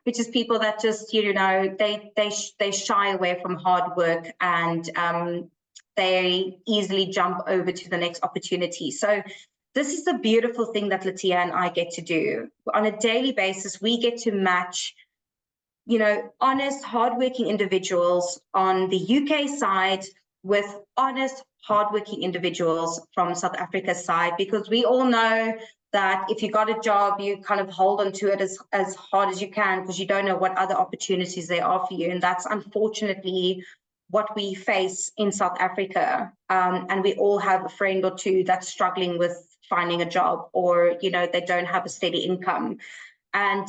which is people that just, you know, they shy away from hard work, and they easily jump over to the next opportunity. So this is the beautiful thing that Latia and I get to do. On a daily basis, we get to match, you know, honest, hardworking individuals on the UK side with honest, hardworking individuals from South Africa's side, because we all know that if you got a job, you kind of hold on to it as hard as you can, because you don't know what other opportunities there are for you. And that's unfortunately what we face in South Africa. And we all have a friend or two that's struggling with finding a job, or, you know, they don't have a steady income. And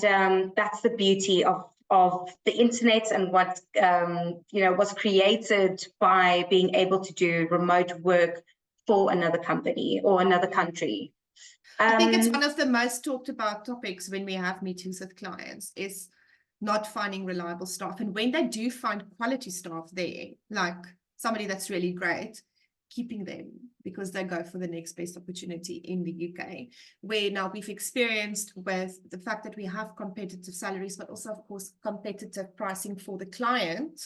that's the beauty of the internet and what, you know, was created by being able to do remote work for another company or another country. I think it's one of the most talked about topics when we have meetings with clients, is not finding reliable staff. And when they do find quality staff there, like somebody that's really great, keeping them, because they go for the next best opportunity in the UK, where now we've experienced with the fact that we have competitive salaries, but also, of course, competitive pricing for the client.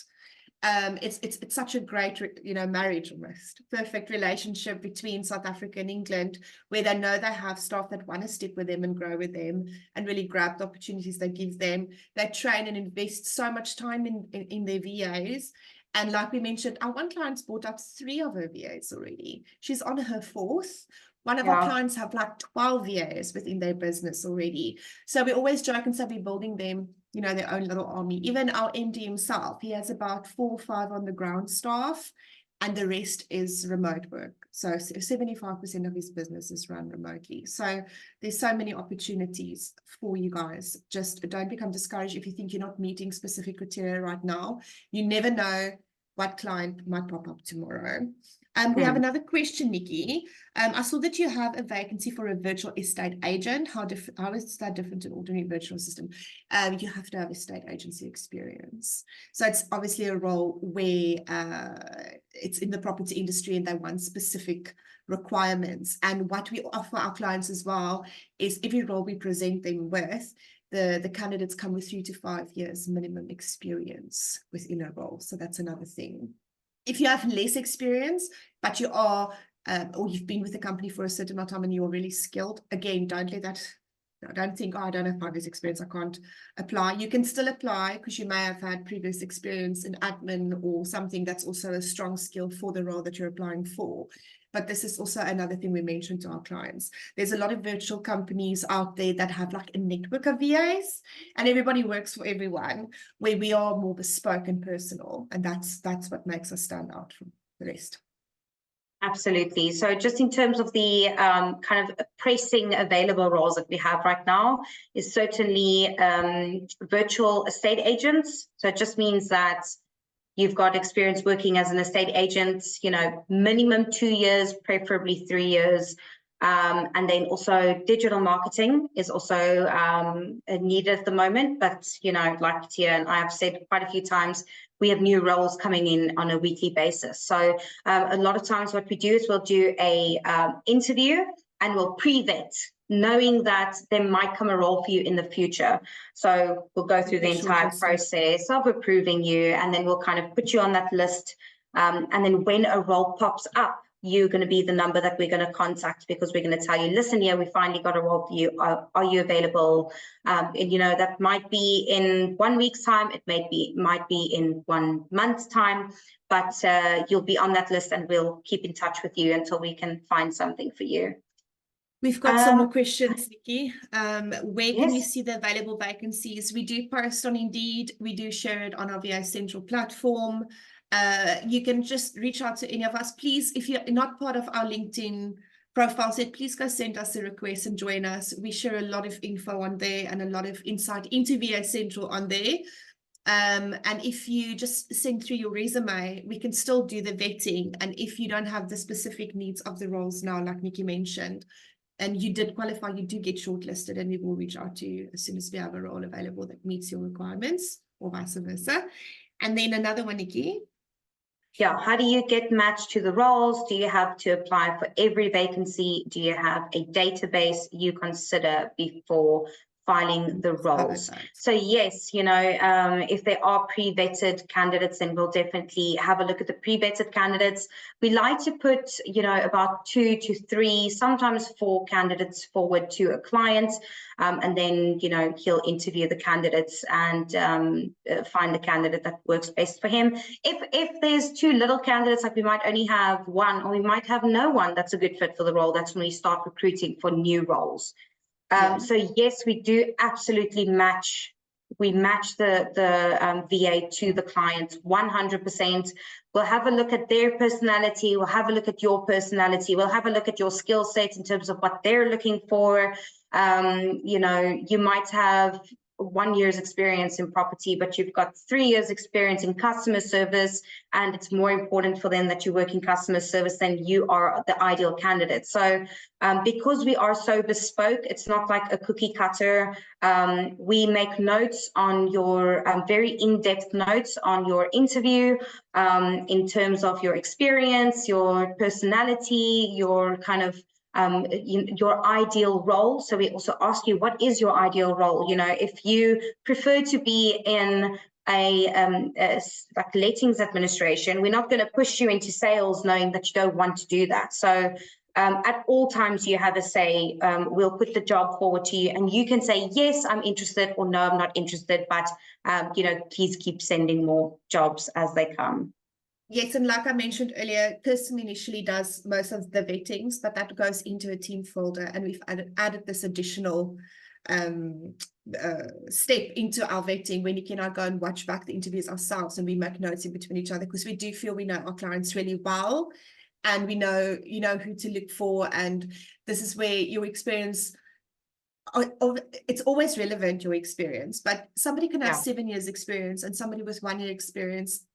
It's such a great, you know, marriage, almost perfect relationship between South Africa and England, where they know they have staff that want to stick with them and grow with them and really grab the opportunities they give them. They train and invest so much time in their VAs. And like we mentioned, our one client's brought up 3 of her VAs already. She's on her 4th. One of our clients have like 12 VAs within their business already. So we always joke and say we're building them, you know, their own little army. Even our MD himself, he has about 4 or 5 on the ground staff, and the rest is remote work. So 75% of his business is run remotely. So there's so many opportunities for you guys. Just don't become discouraged if you think you're not meeting specific criteria right now. You never know what client might pop up tomorrow. We have another question, Nikki. I saw that you have a vacancy for a virtual estate agent. How is that different to an ordinary virtual assistant? You have to have estate agency experience. So it's obviously a role where it's in the property industry and they want specific requirements. And what we offer our clients as well is every role we present them with, the candidates come with 3 to 5 years minimum experience within a role. So that's another thing. If you have less experience, but you are, or you've been with the company for a certain amount of time and you're really skilled, again, don't let that, don't think, oh, I don't have 5 years experience, I can't apply. You can still apply because you may have had previous experience in admin or something that's also a strong skill for the role that you're applying for. But this is also another thing we mentioned to our clients. There's a lot of virtual companies out there that have like a network of VAs, and everybody works for everyone, where we are more bespoke and personal. And that's what makes us stand out from the rest. Absolutely. So just in terms of the kind of pressing available roles that we have right now is certainly virtual estate agents. So it just means that you've got experience working as an estate agent, you know, minimum 2 years, preferably 3 years. And then also digital marketing is also needed at the moment. But, you know, like Tia and I have said quite a few times, we have new roles coming in on a weekly basis. So a lot of times what we do is we'll do a interview and we'll pre-vet, knowing that there might come a role for you in the future. So we'll go through the entire process of approving you, and then we'll kind of put you on that list. And then when a role pops up, you're going to be the number that we're going to contact, because we're going to tell you, listen, yeah, we finally got a role for you. Are you available? And, you know, that might be in 1 week's time. It might be in 1 month's time, but you'll be on that list and we'll keep in touch with you until we can find something for you. We've got some more questions, Nikki. Where can you see the available vacancies? We do post on Indeed. We do share it on our VA Central platform. You can just reach out to any of us. Please, if you're not part of our LinkedIn profile set, please go send us a request and join us. We share a lot of info on there and a lot of insight into VA Central on there. And if you just send through your resume, we can still do the vetting. And if you don't have the specific needs of the roles now, like Nikki mentioned, and you did qualify, you do get shortlisted, and we will reach out to you as soon as we have a role available that meets your requirements, or vice versa. And then another one, Nikki. Yeah, how do you get matched to the roles? Do you have to apply for every vacancy? Do you have a database you consider before filing the roles? So yes, you know, if there are pre-vetted candidates, then we'll definitely have a look at the pre-vetted candidates. We like to put, you know, about 2 to 3, sometimes 4 candidates forward to a client, and then, you know, he'll interview the candidates and find the candidate that works best for him. If there's too little candidates, like we might only have 1, or we might have no one that's a good fit for the role, that's when we start recruiting for new roles. So yes, we do absolutely match. We match the VA to the client 100%. We'll have a look at their personality. We'll have a look at your personality. We'll have a look at your skill set in terms of what they're looking for. You know, you might have 1 year's experience in property, but you've got 3 years experience in customer service, and it's more important for them that you work in customer service, then you are the ideal candidate. So because we are so bespoke, it's not like a cookie cutter. We make notes on your very in-depth notes on your interview in terms of your experience, your personality, your kind of your ideal role. So we also ask you, what is your ideal role? You know, if you prefer to be in a like lettings administration, we're not going to push you into sales knowing that you don't want to do that. So at all times you have a say. We'll put the job forward to you, and you can say, yes, I'm interested, or no, I'm not interested, but you know, please keep sending more jobs as they come. Yes, and like I mentioned earlier, Kirsten initially does most of the vettings, but that goes into a team folder, and we've added this additional step into our vetting, when you can now go and watch back the interviews ourselves, and we make notes in between each other, because we do feel we know our clients really well, and we know, you know, who to look for. And this is where your experience, it's always relevant, your experience, but somebody can have 7 years experience, and somebody with 1 year experience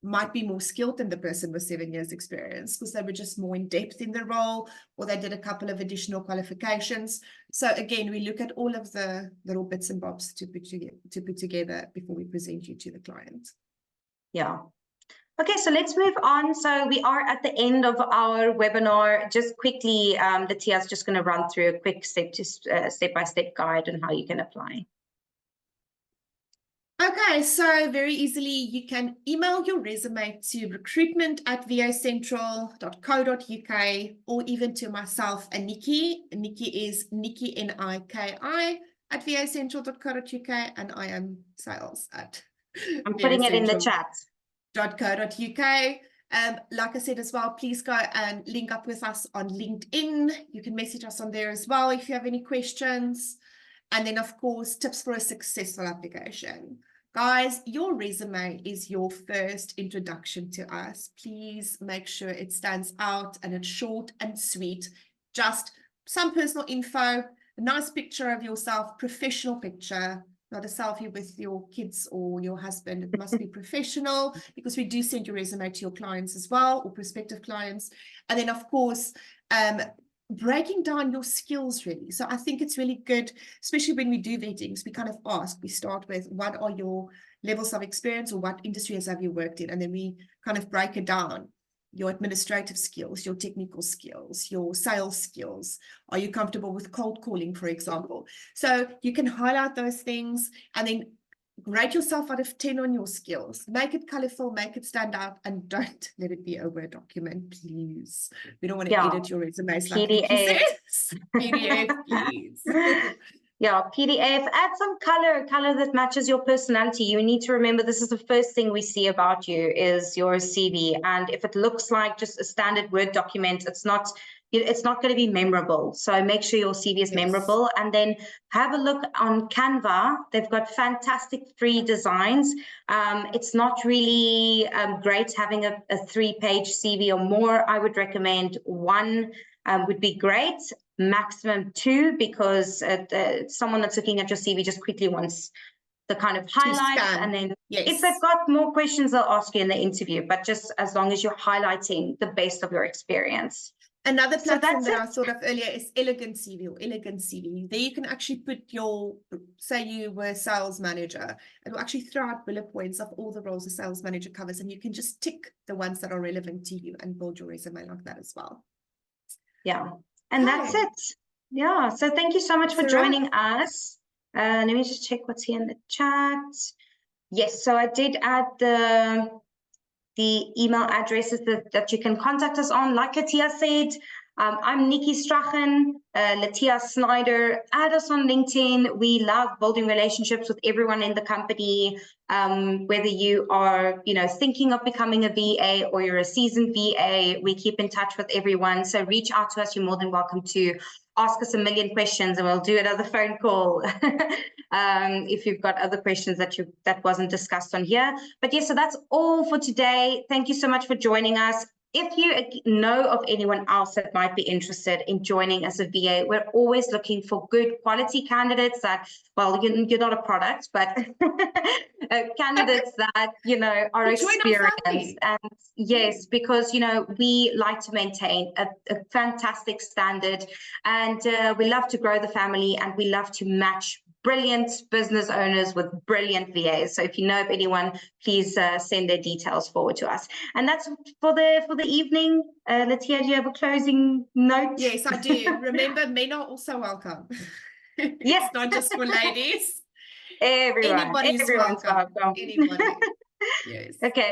might be more skilled than the person with 7 years experience, because they were just more in depth in the role, or they did a couple of additional qualifications. So again, we look at all of the little bits and bobs to put together before we present you to the client. Yeah. Okay, so let's move on. So we are at the end of our webinar. Just quickly, Letia's just going to run through a quick step-by-step guide on how you can apply. Okay, so very easily, you can email your resume to recruitment@vacentral.co.uk, or even to myself and Nikki. Nikki is Nikki, N-I-K-I, @vacentral.co.uk, and I am sales at I'm putting it in the chat. .co.uk. Like I said as well, please go and link up with us on LinkedIn. You can message us on there as well if you have any questions. And then, of course, tips for a successful application. Guys, your resume is your first introduction to us. Please make sure it stands out and it's short and sweet. Just some personal info, a nice picture of yourself, professional picture, not a selfie with your kids or your husband. It must be professional, because we do send your resume to your clients as well, or prospective clients. And then, of course, breaking down your skills, really. So I think it's really good, especially when we do vettings, we kind of ask, we start with, what are your levels of experience, or what industries have you worked in? And then we kind of break it down. Your administrative skills, your technical skills, your sales skills. Are you comfortable with cold calling, for example? So you can highlight those things, and then rate yourself out of 10 on your skills. Make it colorful, make it stand out, and don't let it be a Word document, please. We don't want to edit your resumes like PDF. PDF, please. Yeah, PDF, add some color that matches your personality. You need to remember, this is the first thing we see about you is your CV. And if it looks like just a standard Word document, it's not going to be memorable. So make sure your CV is memorable, and then have a look on Canva. They've got fantastic free designs. It's not really great having a 3-page CV or more. I would recommend 1 would be great, maximum 2, because someone that's looking at your CV just quickly wants the kind of highlights, scan. and then Yes. if they've got more questions, they'll ask you in the interview, but just as long as you're highlighting the best of your experience. Another So platform that's that it. I thought of earlier is Elegant CV or Elegant CV. There you can actually put your, say you were a sales manager, it will actually throw out bullet points of all the roles a sales manager covers, and you can just tick the ones that are relevant to you and build your resume like that as well. Yeah, and that's Okay. it. Yeah, so thank you so much for That's a wrap. joining us. Let me just check what's here in the chat. Yes, so I did add the email addresses that you can contact us on. Like Latia said, I'm Nikki Strachen, Latia Snyder. Add us on LinkedIn. We love building relationships with everyone in the company, whether you are, thinking of becoming a VA or you're a seasoned VA. We keep in touch with everyone. So reach out to us. You're more than welcome to ask us a million questions, and we'll do another phone call if you've got other questions that wasn't discussed on here. But yes, so that's all for today. Thank you so much for joining us. If you know of anyone else that might be interested in joining as a VA, we're always looking for good quality candidates that, well, you're not a product, but candidates that, are experienced. And yes, because, we like to maintain a fantastic standard, and we love to grow the family, and we love to match brilliant business owners with brilliant VAs. So if you know of anyone, please send their details forward to us. And that's for the evening. Latia, do you have a closing note? Yes, I do. Remember, men are also welcome. Yes. It's not just for ladies. Everyone's welcome. Anybody. Yes. Okay.